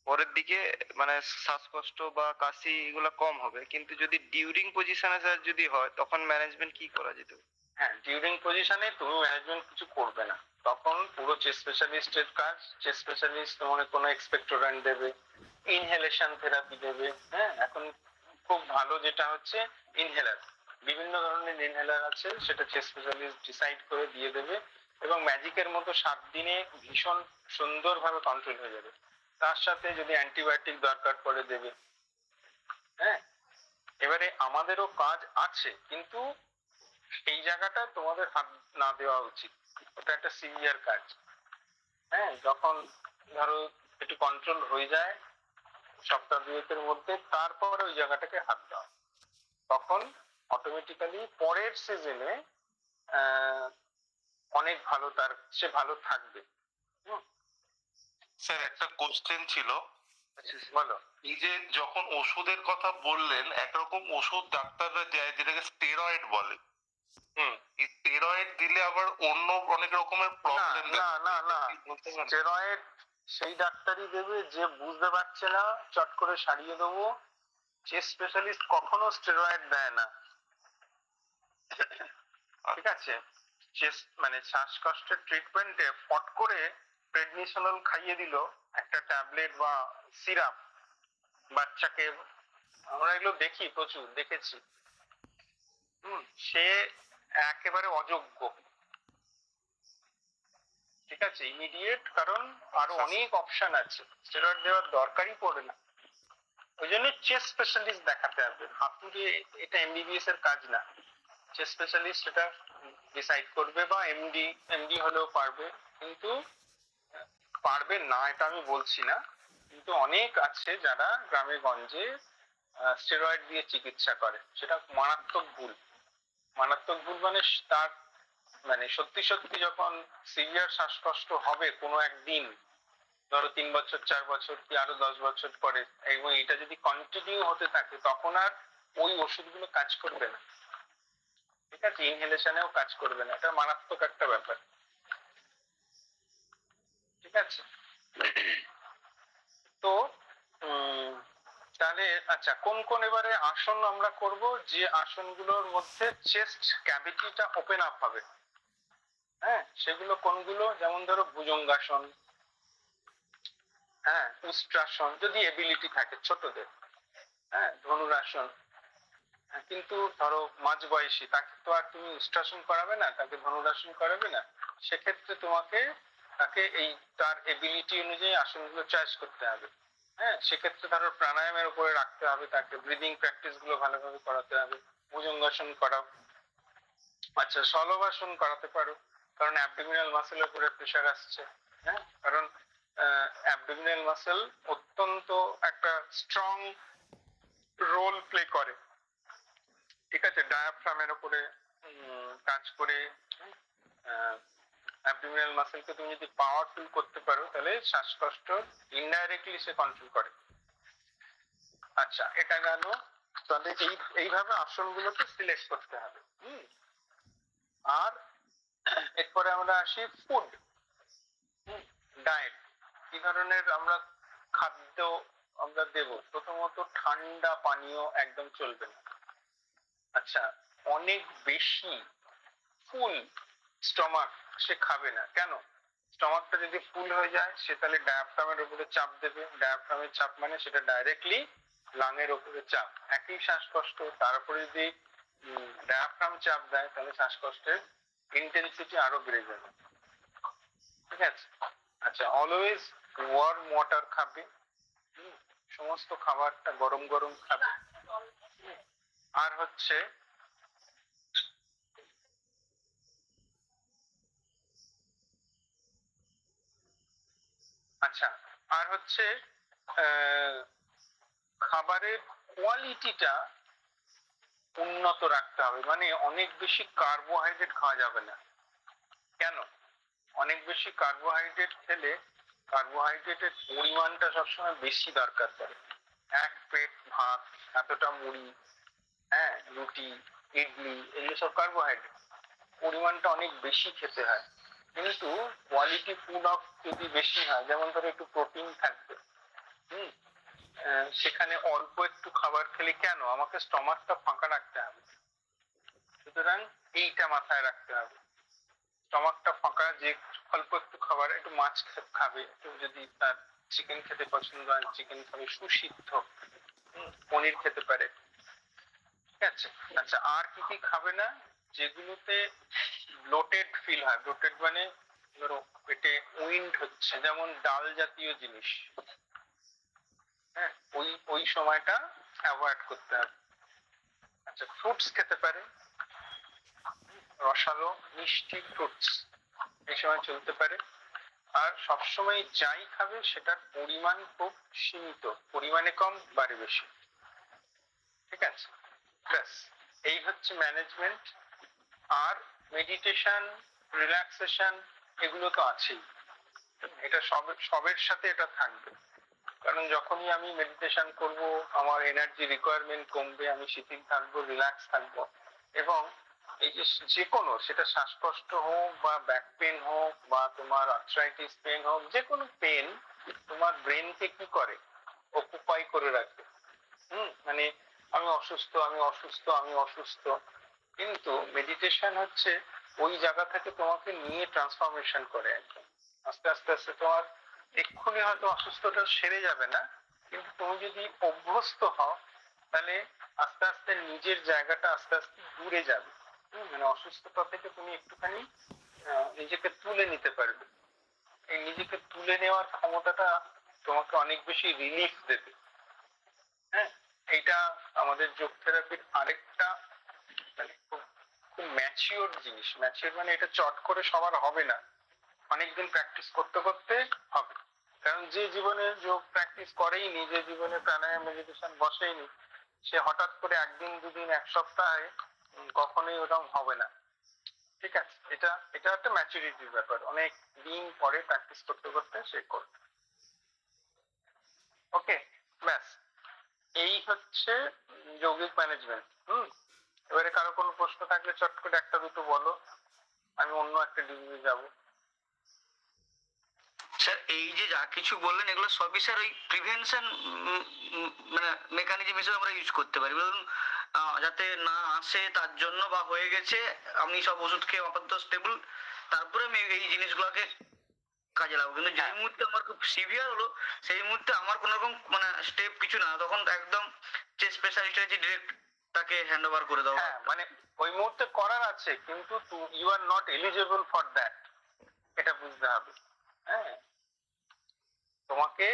পরের দিকে মানে শ্বাসকষ্ট বা কাশি এগুলো কম হবে, কিন্তু যদি ডিউরিং পজিশনে স্যার যদি হয় তখন ম্যানেজমেন্ট কি করা যেত? হ্যাঁ, ডিউরিং পজিশনে তুমি ম্যানেজমেন্ট কিছু করবে না, তখন পুরো চেস্ট স্পেশালিস্টের কাজ। চেস্ট স্পেশালিস্ট তোমাকে কোনো এক্সপেক্টোরেন্ট দেবে, ইনহেলেশন থেরাপি দেবে। হ্যাঁ, এখন খুব ভালো যেটা হচ্ছে ইনহেলার, বিভিন্ন ধরনের ইনহেলার আছে, সেটা চেস্ট স্পেশালিস্ট ডিসাইড করে দিয়ে দেবে, এবং ম্যাজিকের মতো 7 দিনে ভীষণ সুন্দরভাবে কন্ট্রোল হয়ে যাবে। তার সাথে যদি অ্যান্টিবায়োটিক দরকার পড়ে দেবে। হ্যাঁ, এবারে আমাদেরও কাজ আছে, কিন্তু এই জায়গাটা তোমাদের হাত না দেওয়া উচিত, ওটা একটা সিভিয়ার কাজ। হ্যাঁ, যখন ধরো একটু কন্ট্রোল হয়ে যায় সপ্তাহ দুয়েকের মধ্যে, তারপরে ওই জায়গাটাকে হাত দেওয়া, তখন অটোমেটিক্যালি পরের সিজনে অনেক ভালো, সে ভালো থাকবে। স্যার একটা কোশ্চেন ছিল, বলো। এই যে যখন ওষুধের কথা বললেন, একরকম ওষুধ ডাক্তাররা দেয় যেটাকে স্টেরয়েড বলে, এই স্টেরয়েড দিলে আবার অন্য অনেক রকমের প্রবলেম না না না, স্টেরয়েড সেই ডাক্তারই দেবে যে বুঝতে পারছে না, চট করে সারিয়ে দেবো। চেস্ট স্পেশালিস্ট কখনো স্টেরয়েড দেয় না। ঠিক আছে, চেস্ট মানে শ্বাসকষ্টের ট্রিটমেন্টে ফট করে প্রেডনিসোলল খাইয়ে দিল একটা ট্যাবলেট বা সিরাপ বাচ্চাকে, আমরা এগুলো দেখি, প্রচুর দেখেছি। সে একেবারে অযোগ্য। ঠিক আছে, ইমিডিয়েট, কারণ আরো অনেক অপশন আছে, স্টেরয়েড দেওয়ার দরকারই পড়ে না। ওই জন্য চেস্ট স্পেশালিস্ট দেখাতে হবে, হাতুড়ে এটা এমবিবিএস এর কাজ না। চেস্ট স্পেশালিস্ট এটা ডিসাইড করবে, বা এমডি হলেও পারবে, কিন্তু পারবে না এটা আমি বলছি না, কিন্তু অনেক আছে যারা গ্রামে গঞ্জে স্টেরয়েড দিয়ে চিকিৎসা করে, সেটা মারাত্মক ভুল। মারাত্মক ভুল মানে তার মানে সত্যি সত্যি যখন সিভিয়ার শ্বাসকষ্ট হবে কোনো একদিন, ধরো 3 বছর 4 বছর কি আরো 10 বছর পরে, এবং এটা যদি কন্টিনিউ হতে থাকে, তখন আর ওই ওষুধগুলো কাজ করবে না। ঠিক আছে, ইনহেলেশনেও কাজ করবে না, এটা মারাত্মক একটা ব্যাপার। ঠিক আছে, তো তাহলে আচ্ছা, কোন কোন এবারে আসন আমরা করব, যে আসনগুলোর মধ্যে চেস্ট ক্যাভিটিটা ওপেন আপ হবে। হ্যাঁ, সেগুলো কোনগুলো, যেমন ধরো ভুজঙ্গাসন, হ্যাঁ, উষ্ট্রাসন যদি এবিলিটি থাকে ছোটদের, হ্যাঁ, ধনুরাসন। কিন্তু ধরো মাঝবয়সী, তাকে তো আর তুমি উষ্ট্রাসন করাবে না, তাকে ধনুরাসন করাবে না, সেক্ষেত্রে তোমাকে তাকে এই তার এবিলিটি অনুযায়ী আসনগুলো চয়েস করতে হবে। হ্যাঁ, সেক্ষেত্রে ধরো প্রাণায়ামের উপরে রাখতে হবে, তাকে ব্রিদিং প্র্যাকটিস গুলো ভালোভাবে করাতে হবে, ভুজঙ্গাসন করাও। আচ্ছা, শলভাসন করাতে পারো, কারণ অ্যাবডোমিনাল মাসেলের উপরে প্রেশার আসছে। হ্যাঁ, কারণ অ্যাবডোমিনাল মাসেল অত্যন্ত একটা স্ট্রং রোল প্লে করে, ঠিক আছে, ডায়াফ্রামের উপরে কাজ করে। অ্যাবডোমিনাল মাসেলকে তুমি যদি পাওয়ারফুল করতে পারো তাহলে শ্বাসকষ্ট ইনডাইরেক্টলি সে কন্ট্রোল করে। আচ্ছা, এটা গেল। তাহলে এইভাবে আসনগুলোকে সিলেক্ট করতে হবে। আর এরপরে আমরা আসি ফুড, ডায়েট। কি ধরনের আমরা খাদ্য আমরা দেব? প্রথমত ঠান্ডা পানীয় একদম চলবে না। আচ্ছা, অনেক বেশি ফুল স্টমাক সে খাবে না। কেন? স্টমাকটা যদি ফুল হয়ে যায় সে তাহলে ডায়াফ্রামের উপরে চাপ দেবে। ডায়াফ্রামের চাপ মানে সেটা ডাইরেক্টলি লাংয়ের উপরে চাপ। একই শ্বাসকষ্ট, তার উপরে যদি ডায়াফ্রাম চাপ দেয় তাহলে শ্বাসকষ্টের ইন্টেন্সিটি আরো বেড়ে যাবে, ঠিক আছে। আচ্ছা, অলওয়েজ ওয়ার্ম ওয়াটার খাবে, সমস্ত খাবারটা গরম গরম খাবে। আর হচ্ছে আচ্ছা, আর হচ্ছে খাবারের কোয়ালিটিটা উন্নত রাখতে হবে। মানে অনেক বেশি কার্বোহাইড্রেট খাওয়া যাবে না। কেন? অনেক বেশি কার্বোহাইড্রেট খেলে কার্বোহাইড্রেটের পরিমাণটা সবসময় বেশি দরকার পড়ে। এক প্লেট ভাত, এতটা মুড়ি, হ্যাঁ, রুটি, ইডলি, এগুলো সব কার্বোহাইড্রেট, পরিমাণটা অনেক বেশি খেতে হয়। কিন্তু কোয়ালিটি ফুড অফ যদি বেশি হয়, যেমন ধরো একটু প্রোটিন থাকবে, সেখানে অল্প একটু খাবার খেলে কেন, আমাকে স্টমাকটা ফাঁকা রাখতে হবে। সুতরাং এইটা মাথায় রাখতে হবে, স্টমাকটা ফাঁকা, যে অল্প একটু খাবার, একটু মাছ খাবে, একটু যদি তার চিকেন খেতে পছন্দ হয় চিকেন খাবে, সুসিদ্ধ, পনির খেতে পারে, ঠিক আছে। আচ্ছা, আর কি কি খাবে না? যেগুলোতে ব্লোটেড ফিল হয়, ব্লোটেড মানে ধরো পেটে উইন্ড হচ্ছে, যেমন ডাল জাতীয় জিনিস, হ্যাঁ, ওই সময়টা অ্যাভয়েড করতে হবে। আচ্ছা, ফ্রুটস খেতে পারে, রসালো মিষ্টি ফ্রুটস এই সময় চলতে পারে। আর সবসময় যাই খাবে সেটার পরিমাণ খুব সীমিত, পরিমাণে কম বাড়ে বেশি, ঠিক আছে। ব্যাস, এই হচ্ছে ম্যানেজমেন্ট। আর মেডিটেশন, রিল্যাক্সেশন, এগুলো তো আছেই, এটা সবের সাথে এটা থাকবে। কারণ যখনই আমি মেডিটেশন করব আমার এনার্জি রিকোয়ারমেন্ট কমবে, আমি শিথিল থাকবো, রিল্যাক্স থাকবো। এবং এই যে কোনো, সেটা শ্বাসকষ্ট হোক বা ব্যাক পেন হোক বা তোমার আর্থ্রাইটিস পেন হোক, যে কোনো পেন তোমার ব্রেনকে কি করে, অকুপাই করে রাখে। মানে আমি অসুস্থ, আমি অসুস্থ, আমি অসুস্থ। কিন্তু মেডিটেশন হচ্ছে ওই জায়গা থেকে তোমাকে নিয়ে ট্রান্সফরমেশন করে একদম। আস্তে আস্তে আস্তে তোমার এক্ষুনি হয়তো অসুস্থতা সেরে যাবে না, কিন্তু তুমি যদি অভ্যস্ত হও তাহলে আস্তে আস্তে নিজের জায়গাটা আস্তে আস্তে দূরে যাবে। মানে অসুস্থতা থেকে তুমি একটুখানি নিজেকে তুলে নিতে পারবে। এই নিজেকে তুলে নেওয়ার ক্ষমতাটা তোমাকে অনেক বেশি রিলিফ দেবে। হ্যাঁ, এইটা আমাদের যোগ থেরাপির আরেকটা মানে খুব ম্যাচিওর জিনিস। ম্যাচিওর মানে এটা চট করে সবার হবে না, অনেকদিন প্র্যাকটিস করতে করতে হবে। কারণ যে জীবনে যোগ প্র্যাকটিস করেইনি, যে জীবনে প্রাণায়াম মেডিটেশন বসেইনি, সে হঠাৎ করে একদিন দুদিন এক সপ্তাহে কখনোই ওরকম হবে না, ঠিক আছে। এটা এটা একটা ম্যাচুরিটির ব্যাপার, অনেক দিন পরে প্র্যাকটিস করতে করতে সে করবে। ওকে, ব্যাস, এই হচ্ছে যৌগিক ম্যানেজমেন্ট। এবারে কারো কোনো প্রশ্ন থাকলে চট করে একটা দুটো বলো, আমি অন্য একটা ডিগ্রি যাব। স্যার এই যে যা কিছু বললেন এগুলো সবই স্যার ওই প্রিভেনশন মানে মেকানিজম হিসেবে আমরা ইউজ করতে পারি। ধরুন যাতে না আসে তার জন্য, বা হয়ে গেছে আমি সব ওষুধ খেয়ে আপাতত স্টেবল, তারপরে আমি এই জিনিসগুলোকে কাজে লাগাবো। কিন্তু যে মুহূর্তে আমার খুব সিভিয়ার হলো সেই মুহূর্তে আমার কোনো রকম মানে স্টেপ কিছু না, তখন একদম চেস্ট স্পেশালিস্টের যে ডিরেক্ট তাকে হ্যান্ড ওভার করে দাও। হ্যাঁ, মানে ওই মুহূর্তে করার আছে, কিন্তু you are not eligible for that, এটা বুঝতে হবে। হ্যাঁ, তোমাকে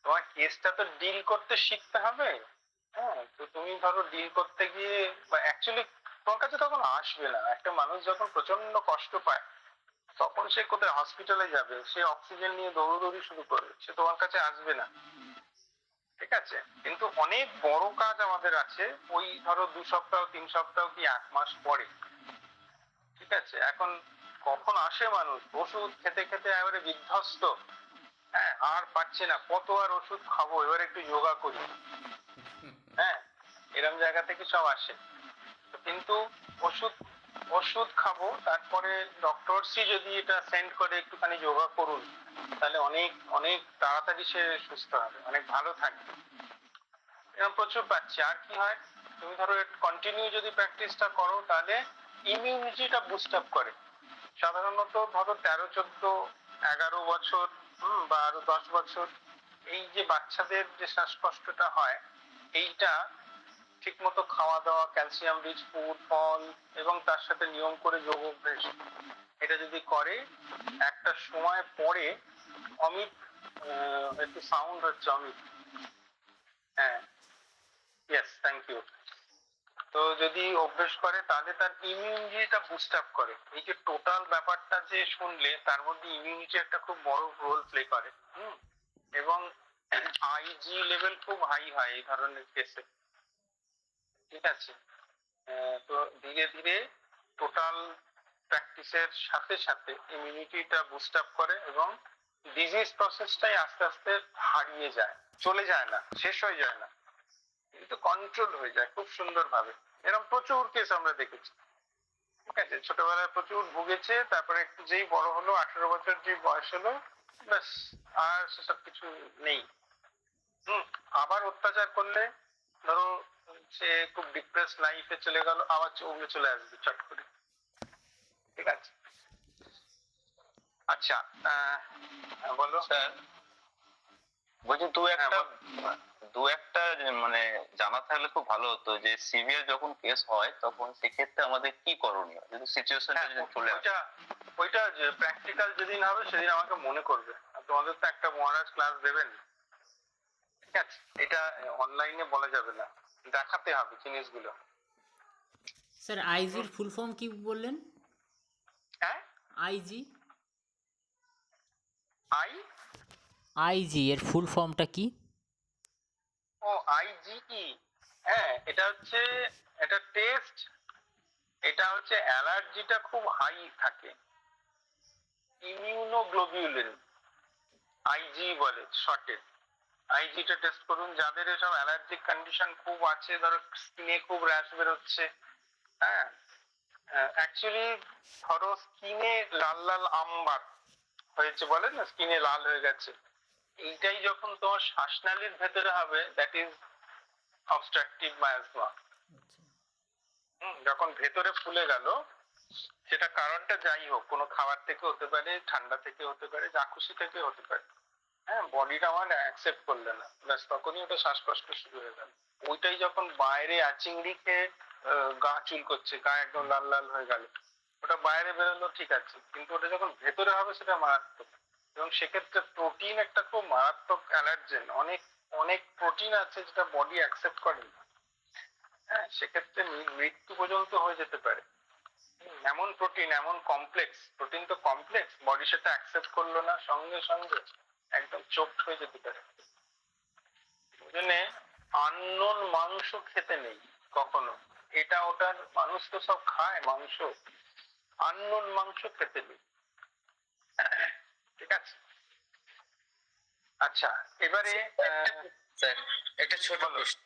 তোমার কেসটা তো ডিল করতে শিখতে হবে। হ্যাঁ, তো তুমি ধরো ডিল করতে গিয়ে বা অ্যাকচুয়ালি তোমার কাছে তখন আসবে না। একটা মানুষ যখন প্রচন্ড কষ্ট পায় তখন সে কোথায় হসপিটালে যাবে, সে অক্সিজেন নিয়ে দৌড়দৌড়ি শুরু করবে, সে তোমার কাছে আসবে না। ঠিক আছে, কিন্তু অনেক বড় কাজ আমাদের আছে ওই ধরো 2 সপ্তাহ 3 সপ্তাহ কি 1 মাস পরে। ঠিক আছে, এখন কখন আসে মানুষ ওষুধ খেতে খেতে এবারে বিধ্বস্ত, হ্যাঁ আর পাচ্ছে না, কত আর ওষুধ খাবো, এবার একটু যোগা করি, হ্যাঁ এরম জায়গা থেকে সব আসে। তো কিন্তু ওষুধ ওষুধ খাবো, তারপরে ডক্টরসই যদি এটা সেন্ড করে একটুখানি যোগা করুন, তাহলে অনেক অনেক তাড়াতাড়ি সে সুস্থ হবে, অনেক ভালো থাকবে। এরকম প্রচুর পাচ্ছি। আর কি হয়, তুমি ধরো কন্টিনিউ যদি প্র্যাকটিসটা করো তাহলে ইমিউনিটিটা বুস্ট আপ করে। সাধারণত ধরো 13, 14, 11 বছর বা আরো 10 বছর, এই যে বাচ্চাদের যে শ্বাসকষ্টটা হয়, এইটা ঠিক মতো খাওয়া দাওয়া, ক্যালসিয়াম রিচ ফুড, ফল এবং তার সাথে নিয়ম করে যোগ অভ্যাস, এটা যদি করে একটা সময় পরে, অমিত একটু সাউন্ড হচ্ছে অমিত, হ্যাঁ ইয়েস থ্যাংক ইউ। তো যদি অভ্যেস করে তাহলে তার ইমিউনিটিটা বুস্ট আপ করে। এই যে টোটাল ব্যাপারটা যে শুনলে, তার মধ্যে ইমিউনিটি একটা খুব বড় রোল প্লে করে। এবং আইজি লেভেল খুব হাই হয় এই ধরনের কেসে। ঠিক আছে, তো ধীরে ধীরে টোটাল প্র্যাকটিসের সাথে সাথে ইমিউনিটিটা বুস্ট আপ করে এবং ডিজিজ প্রসেসটাই আস্তে আস্তে হারিয়ে যায়, চলে যায় না, শেষ হয়ে যায় না, কিন্তু কন্ট্রোল হয়ে যায় খুব সুন্দরভাবে। এরকম প্রচুর কেস আমরা দেখেছি। ঠিক আছে, ছোটবেলায় প্রচুর ভুগেছে, তারপরে একটু যেই বড় হলো, 18 বছর যে বয়স হলো, ব্যাস আর সেসব কিছু নেই। আবার অত্যাচার করলে ধরো সে খুব ডিপ্রেস লাইফে চলে গেল, আবার ওগুলো চলে আসবে চট করে। ঠিক আছে, আচ্ছা বলো। স্যার বলছি দু একটা মানে জানা থাকলে খুব ভালো হতো, যে সিভিয়ার যখন কেস হয় তখন সেক্ষেত্রে আমাদের কি করণীয় যদি সিচুয়েশনটা যদি চলে আসে। ওইটা যে প্র্যাকটিক্যাল যেদিন হবে সেদিন আমাকে মনে করবে, তোমাদের তো একটা মহারাজ ক্লাস দেবেন। ঠিক আছে, এটা অনলাইনে বলা যাবে না, দেখাতে হবে জিনিসগুলো। স্যার আইজির ফুল ফর্ম কি বললেন? হ্যাঁ, আইজি আই আইজি এর ফুল ফর্মটা কি? ও আইজিই, হ্যাঁ এটা হচ্ছে এটা টেস্ট, এটা হচ্ছে অ্যালার্জিটা খুব হাই থাকে, ইমিউনোগ্লোবিউলিন আইজি বলে শর্টে। আইজিটা টেস্ট করুন যাদের এসব অ্যালার্জিক কন্ডিশন খুব আছে, ধরো স্কিনে খুব র্যাশ বেরোচ্ছে, হ্যাঁ অ্যাকচুয়ালি ধরো স্কিনে লাল লাল আমবার হয়েছে, বলে না স্কিনে লাল হয়ে গেছে, এইটাই যখন তোমার শ্বাসনালীর ভেতরে হবে, দ্যাট ইজ অবস্ট্রাকটিভ মায়াজমা। যখন ভেতরে ফুলে গেল, সেটা কারণটা যাই হোক, কোনো খাবার থেকে হতে পারে, ঠান্ডা থেকে হতে পারে, যা খুশি থেকে হতে পারে, হ্যাঁ বডিটা আমার অ্যাকসেপ্ট করলে না, ব্যাস তখনই ওটা শ্বাসকষ্ট শুরু হয়ে গেল। ওইটাই যখন বাইরে আচিংড়ি খেয়ে গা চুল করছে, গা একদম লাল লাল হয়ে গেল, ওটা বাইরে বেরোলো ঠিক আছে, কিন্তু ওটা যখন ভেতরে হবে সেটা মারাত্মক। এবং সেক্ষেত্রে প্রোটিন একটা খুব মারাত্মক অ্যালার্জেন, অনেক অনেক প্রোটিন আছে যেটা বডি অ্যাকসেপ্ট করে না, হ্যাঁ সেক্ষেত্রে মৃত্যু পর্যন্ত হয়ে যেতে পারে। এমন প্রোটিন, এমন কমপ্লেক্স প্রোটিন, তো কমপ্লেক্স, বডি সেটা অ্যাকসেপ্ট করলো না, সঙ্গে সঙ্গে একদম চোখড হয়ে যেতে পারে। ওই জন্যে আননোন মাংস খেতে নেই কখনো, এটা ওটার মানুষ তো সব খায় মাংস, আননোন মাংস খেতে নেই। ঠিক আছে, আচ্ছা এবারে স্যার একটা ছোট বলো। প্রশ্ন,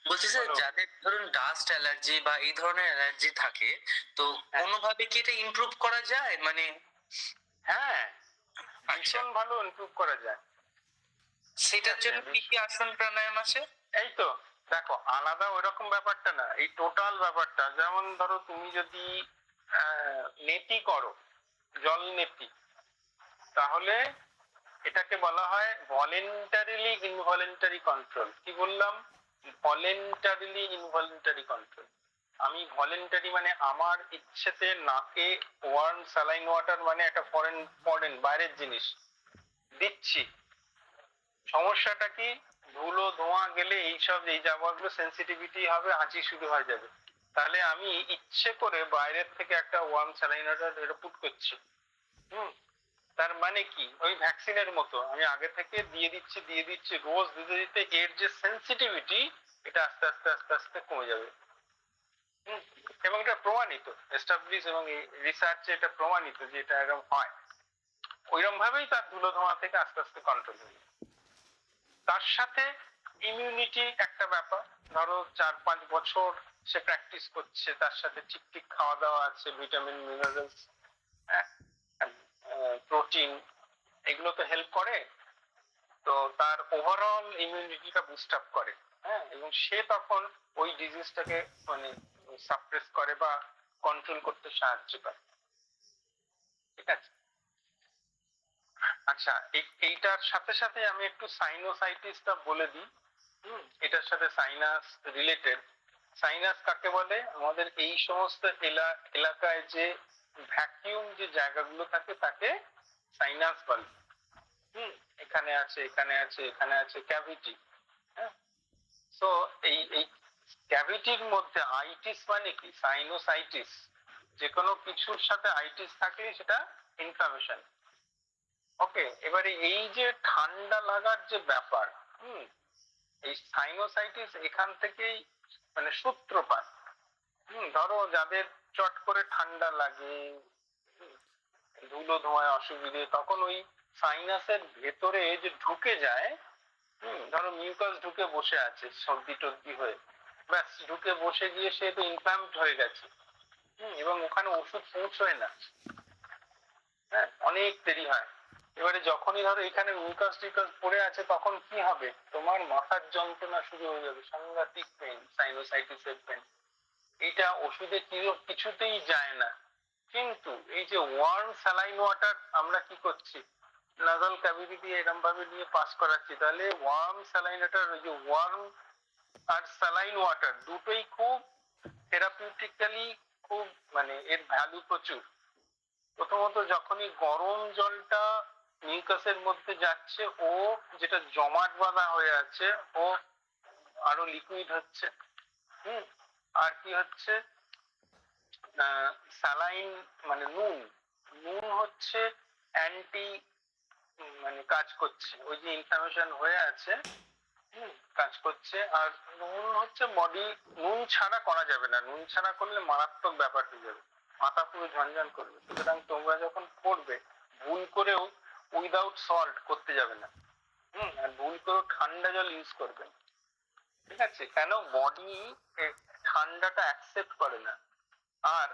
বলছি স্যার বলো। যাদের ধরুন ডাস্ট অ্যালার্জি বা এই ধরনের অ্যালার্জি থাকে, তো কোনোভাবে কি এটা ইমপ্রুভ করা যায় মানে? হ্যাঁ ভীষণ ভালো ইমপ্রুভ করা যায়। সেটার জন্য কি কি আসন প্রাণায়াম আছে? এই তো দেখো, আলাদা ওইরকম ব্যাপারটা না, এই টোটাল ব্যাপারটা, যেমন ধরো তুমি যদি নেতি করো, জল নেতি, তাহলে এটাকে বলা হয় ভলেন্টারিলি ইনভলেন্টারি কন্ট্রোল। কি বললাম? Voluntarily involuntary control. আমি ভলেন্টারি মানে আমার ইচ্ছেতে নাকে ওয়ার্ম স্যালাইন ওয়াটার, মানে একটা ফরেন বাইরের জিনিস দিচ্ছি। সমস্যাটা কি? ধুলো ধোঁয়া গেলে এইসব এই জায়গাগুলো সেন্সিটিভিটি হবে, হাঁচি শুরু হয়ে যাবে। তাহলে আমি ইচ্ছে করে বাইরের থেকে একটা ওয়ার্ম স্যালাইন ওয়াটার এটা পুট করছি, তার মানে কি, ওই ভ্যাকসিনের মতো আমি আগে থেকে দিয়ে দিচ্ছি রোজ দিতে দিতে এর যে সেন্সিটিভিটি এটা আস্তে আস্তে আস্তে আস্তে কমে যাবে। এবং এটা প্রমাণিত, এস্টাবলিশ এবং রিসার্চে এটা প্রমাণিত যে এটা এরকম হয়। ওইরকম ভাবেই তার ধুলো ধোঁয়া থেকে আস্তে আস্তে কন্ট্রোল হয়ে যায়। তার সাথে ইমিউনিটি একটা ব্যাপার, ধরো 4-5 বছর সে প্র্যাকটিস করছে, তার সাথে ঠিক ঠিক খাওয়া দাওয়া আছে, ভিটামিন মিনারেলস প্রোটিন এগুলো তো হেল্প করে, তো তার ওভারঅল ইমিউনিটিটা বুস্ট আপ করে। হ্যাঁ, এবং সে তখন ওই ডিজিজটাকে মানে সাপ্রেস করে বা কন্ট্রোল করতে সাহায্য করে। ঠিক আছে, আচ্ছা এইটার সাথে সাথে আমি একটু সাইনোসাইটিসটা বলে দিই। এটার সাথে সাইনাস রিলেটেড। সাইনাস কাকে বলে? আমাদের এই সমস্ত এলাকায় যে ভ্যাকিউম যে জায়গাগুলো থাকে তাকে সাইনাস বলে। এখানে আছে, এখানে আছে, এখানে আছে ক্যাভিটি। হ্যাঁ, তো এই এই ক্যাভিটির মধ্যে আইটিস মানে কি? সাইনোসাইটিস, যে কোনো কিছুর সাথে আইটিস থাকলে সেটা ইনফ্লামেশন। ওকে, এবারে এই যে ঠান্ডা লাগার যে ব্যাপার, এই সাইনোসাইটিস এখান থেকেই মানে সূত্রপাত। ধরো যাদের চট করে ঠান্ডা লাগে, ধুলো ধোঁয়ায় অসুবিধে, তখন ওই সাইনাসের ভেতরে যে ঢুকে যায়, ধরো মিউকাস ঢুকে বসে আছে সর্দি টর্দি হয়ে, ব্যাস ঢুকে বসে গিয়ে সে তো ইনফ্লামড হয়ে গেছে। এবং ওখানে ওষুধ পৌঁছয় না, হ্যাঁ, অনেক দেরি হয়। এবারে যখনই ধরো এখানে মিউকাস টিউকাস পড়ে আছে, তখন কি হবে? তোমার মাথার যন্ত্রণা শুরু হয়ে যাবে, সাংঘাতিক পেন, সাইনোসাইটিসের পেন। এটা ওষুধে কিছুতেই যায় না। কিন্তু এই যে ওয়ার্ম স্যালাইন ওয়াটার আমরা কি করছি, নাজাল ক্যাভিটি দিয়ে এরকম ভাবে নিয়ে পাস করাচ্ছি, তাহলে ওয়ার্ম স্যালাইন ওয়াটার, ওই যে ওয়ার্ম আর স্যালাইন ওয়াটার দুটোই খুব থেরাপিউটিক্যালি খুব মানে এর ভ্যালু প্রচুর। প্রথমত যখনই গরম জলটা মিউকাসের মধ্যে যাচ্ছে, ও যেটা জমাট বাঁধা হয়ে আছে ও আরো লিকুইড হচ্ছে। আর কি হচ্ছে, স্যালাইন মানে নুন, নুন হচ্ছে অ্যান্টি মানে কাজ করছে, ওই যে ইনফ্লামেশন হয়ে আছে কাজ করছে। আর নুন হচ্ছে বডি, নুন ছাড়া করা যাবে না, নুন ছাড়া করলে মারাত্মক ব্যাপার হয়ে যাবে, মাথা পুরো ঝনঝন করবে। সুতরাং তোমরা যখন করবে ভুল করেও উইদাউট সল্ট করতে যাবে না। আর ভুল করেও ঠান্ডা জল ইউজ করবে না। ঠিক আছে, কেন? বডি ঠান্ডাটা অ্যাকসেপ্ট করে না, আর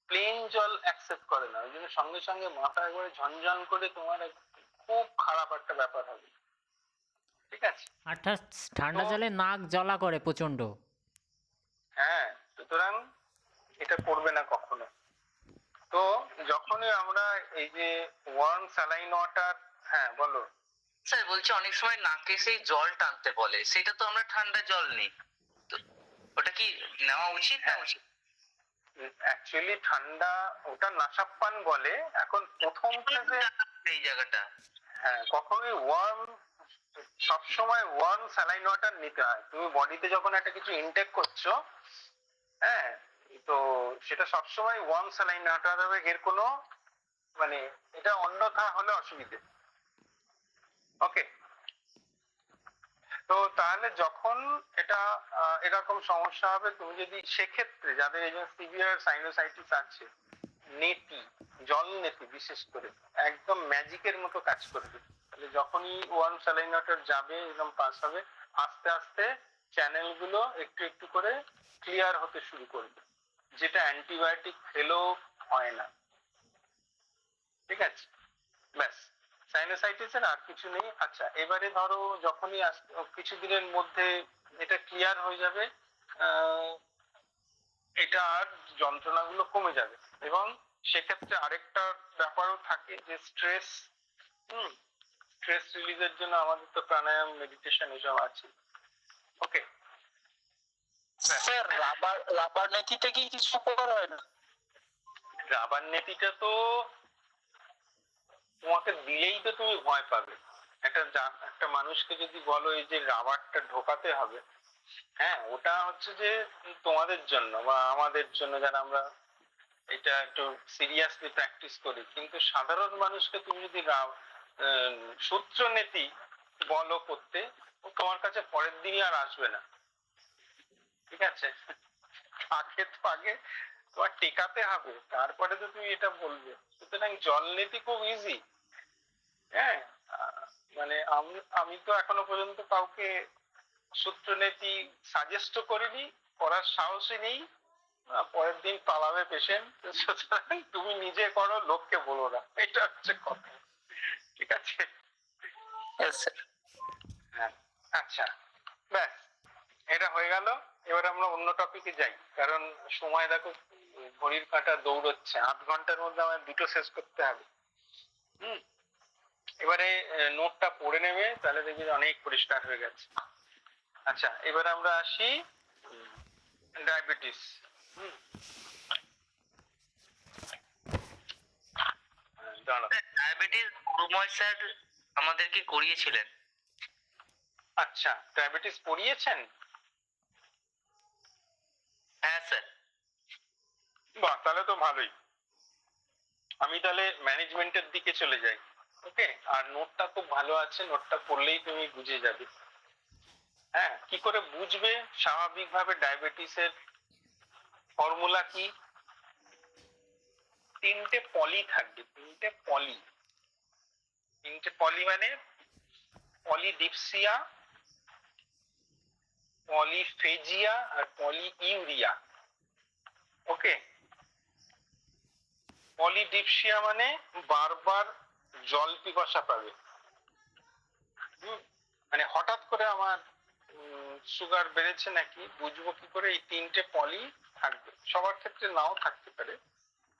প্লেন জল অ্যাকসেপ্ট করে না। ওই জন্য সঙ্গে সঙ্গে মাথা একবারে ঝনঝন করে তোমার খুব খারাপ একটা ব্যাপার হবে। ঠিক আছে, অর্থাৎ ঠান্ডা জলে নাক জ্বলা করে প্রচন্ড। হ্যাঁ, সুতরাং এটা করবে না কখনো। তো যখনই আমরা এই যে ওয়ার্ম স্যালাইন ওয়াটার, হ্যাঁ বলো। স্যার বলছি অনেক সময় নাকে সেই জল টানতে বলে, সেটা তো আমরা ঠান্ডা জল নেই, তো ওটা কি নেওয়া উচিত না উচিত? অ্যাকচুয়ালি ঠান্ডা, ওটা নাসাপ্পান বলে। এখন প্রথম থেকে এই জায়গাটা, হ্যাঁ, কখনোই ওয়ার্ম, সবসময় ওয়ার্ম স্যালাইন ওয়াটার নিতে হয়। তুমি বডিতে যখন একটা কিছু ইনটেক করছো, হ্যাঁ, তো সেটা সবসময় ওয়ার্ম স্যালাইন ওয়াটার হবে, এর কোনো মানে এটা অন্যথা হলে অসুবিধে। ওকে, তো তাহলে যখন এটা এরকম সমস্যা হবে, তুমি যদি সেক্ষেত্রে যাদের এই যে সিভিয়ার সাইনোসাইটিস আছে, নেতি, জল নেতি বিশেষ করে একদম ম্যাজিকের মতো কাজ করবে। তাহলে যখনই ওয়ার্ম স্যালাইন ওয়াটার যাবে, একদম পাস হবে, আস্তে আস্তে চ্যানেল গুলো একটু একটু করে ক্লিয়ার হতে শুরু করবে, যেটা অ্যান্টিবায়োটিক খেলেও হয় না। ঠিক আছে, ব্যাস সাইনোসাইটিসের আর কিছু নেই। আচ্ছা, এবারে ধরো যখনই কিছুদিনের মধ্যে এটা ক্লিয়ার হয়ে যাবে, এটা আর যন্ত্রণাগুলো কমে যাবে। এবং সেক্ষেত্রে আরেকটা ব্যাপারও থাকে যে স্ট্রেস, স্ট্রেস রিলিজের জন্য আমাদের তো প্রাণায়াম, মেডিটেশন এসব আছে। ওকে স্যার, রাবার নেতিতে কি কিছু উপকার হয় না? রাবার নেতিটা তো তোমাকে দিলেই তো তুমি ভয় পাবে। একটা মানুষকে যদি বলো এই যে রাবারটা ঢোকাতে হবে, হ্যাঁ, ওটা হচ্ছে যে তোমাদের জন্য বা আমাদের জন্য যারা আমরা এটা একটু সিরিয়াসলি প্র্যাকটিস করি, কিন্তু সাধারণ মানুষকে তুমি যদি সূত্র নীতি বলো করতে, ও তোমার কাছে পরের দিনই আর আসবে না। ঠিক আছে, আগে তোমার টেকাতে হবে, তারপরে তো তুমি এটা বলবে। সুতরাং জল নীতি খুব ইজি। হ্যাঁ, মানে আমি তো এখনো পর্যন্ত কাউকে সূত্রনীতি সাজেস্ট করিনি, করার সাহসই নেই। পরের দিন পালাবে পেশেন্ট। সুতরাং তুমি নিজে করো, লোককে বলো না, এটা হচ্ছে কথা। ঠিক আছে? হ্যাঁ, আচ্ছা, ব্যাস, এটা হয়ে গেল। এবার আমরা অন্য টপিকে যাই, কারণ সময় দেখো ঘড়ির কাঁটা দৌড়চ্ছে, 8 ঘন্টার মধ্যে আমার দুটো শেষ করতে হবে। এবারে নোটটা পড়ে নেবে, তাহলে দেখবি অনেক পরিষ্কার হয়ে গেছে। আচ্ছা, এবার আমরা আসি ডায়াবেটিস। ডায়াবেটিস গুরুময় স্যার আমাদেরকে করিয়েছিলেন। আচ্ছা, ডায়াবেটিস পড়িয়েছেন? হ্যাঁ স্যার। বাহ, তাহলে তো ভালোই। আমি তাহলে ম্যানেজমেন্টের দিকে চলে যাই। ওকে, আর নোটটা খুব ভালো আছে, নোটটা পড়লেই তুমি বুঝে যাবে। হ্যাঁ, কি করে বুঝবে? স্বাভাবিকভাবে ডায়াবেটিসের ফর্মুলা কি? 3টে পলি থাকবে, 3টে পলি। 3টে পলি মানে পলিডিপসিয়া, পলিফেজিয়া আর পলিইউরিয়া। ওকে, পলিডিপসিয়া মানে বারবার জল পিপাসা পাবে। মানে হঠাৎ করে আমার সুগার বেড়েছে নাকি বুঝবো কি করে? এই 3টে পলি থাকবে। সবার ক্ষেত্রে নাও থাকতে পারে,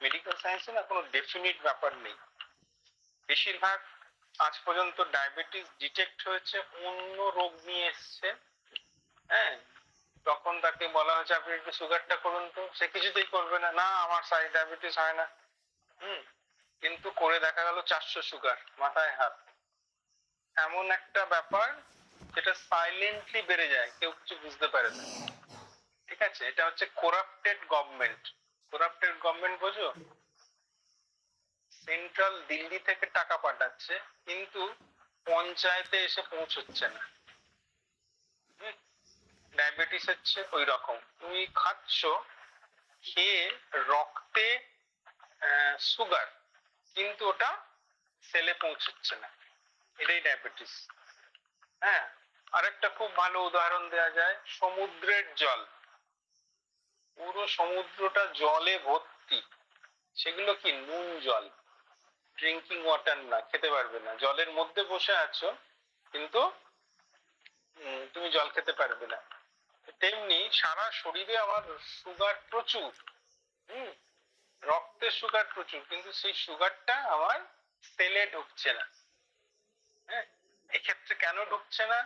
মেডিকেল সায়েন্সে না কোনো ডেফিনিট ব্যাপার নেই। বেশিরভাগ আজ পর্যন্ত ডায়াবেটিস ডিটেক্ট হয়েছে অন্য রোগ নিয়ে এসছে। হ্যাঁ, তখন তাকে বলা হয়েছে আপনি একটু সুগারটা করুন, তো সে কিছুতেই করবে না, না আমার ডায়াবেটিস হয় না। কিন্তু করে দেখা গেল 400 সুগার, মাথায় হাত। এমন একটা ব্যাপার যেটা সাইলেন্টলি বেড়ে যায়, কেউ কিছু বুঝতে পারে না। ঠিক আছে, এটা হচ্ছে করাপ্টেড গভর্নমেন্ট। করাপ্টেড গভর্নমেন্ট বোঝো? সেন্ট্রাল দিল্লি থেকে টাকা পাঠাচ্ছে, কিন্তু পঞ্চায়েতে এসে পৌঁছচ্ছে না। ডায়াবেটিস হচ্ছে ওই রকম, তুমি খাচ্ছ, খেয়ে রক্তে সুগার, কিন্তু ওটা সেলে পৌঁছচ্ছে না। এটাই ডায়াবেটিস। হ্যাঁ, আরেকটা খুব ভালো উদাহরণ দেওয়া যায়, সমুদ্রের জল। পুরো সমুদ্রটা জলে ভর্তি, সেগুলো কি নুন জল, ড্রিঙ্কিং ওয়াটার না, খেতে পারবে না। জলের মধ্যে বসে আছো কিন্তু তুমি জল খেতে পারবে না। তেমনি সারা শরীরে আমার সুগার প্রচুর, রক্তের সুগার প্রচুর, কিন্তু সেই সুগারটা আমার সেলে ঢুকছে না। হ্যাঁ, এক্ষেত্রে কেন ঢুকছে না?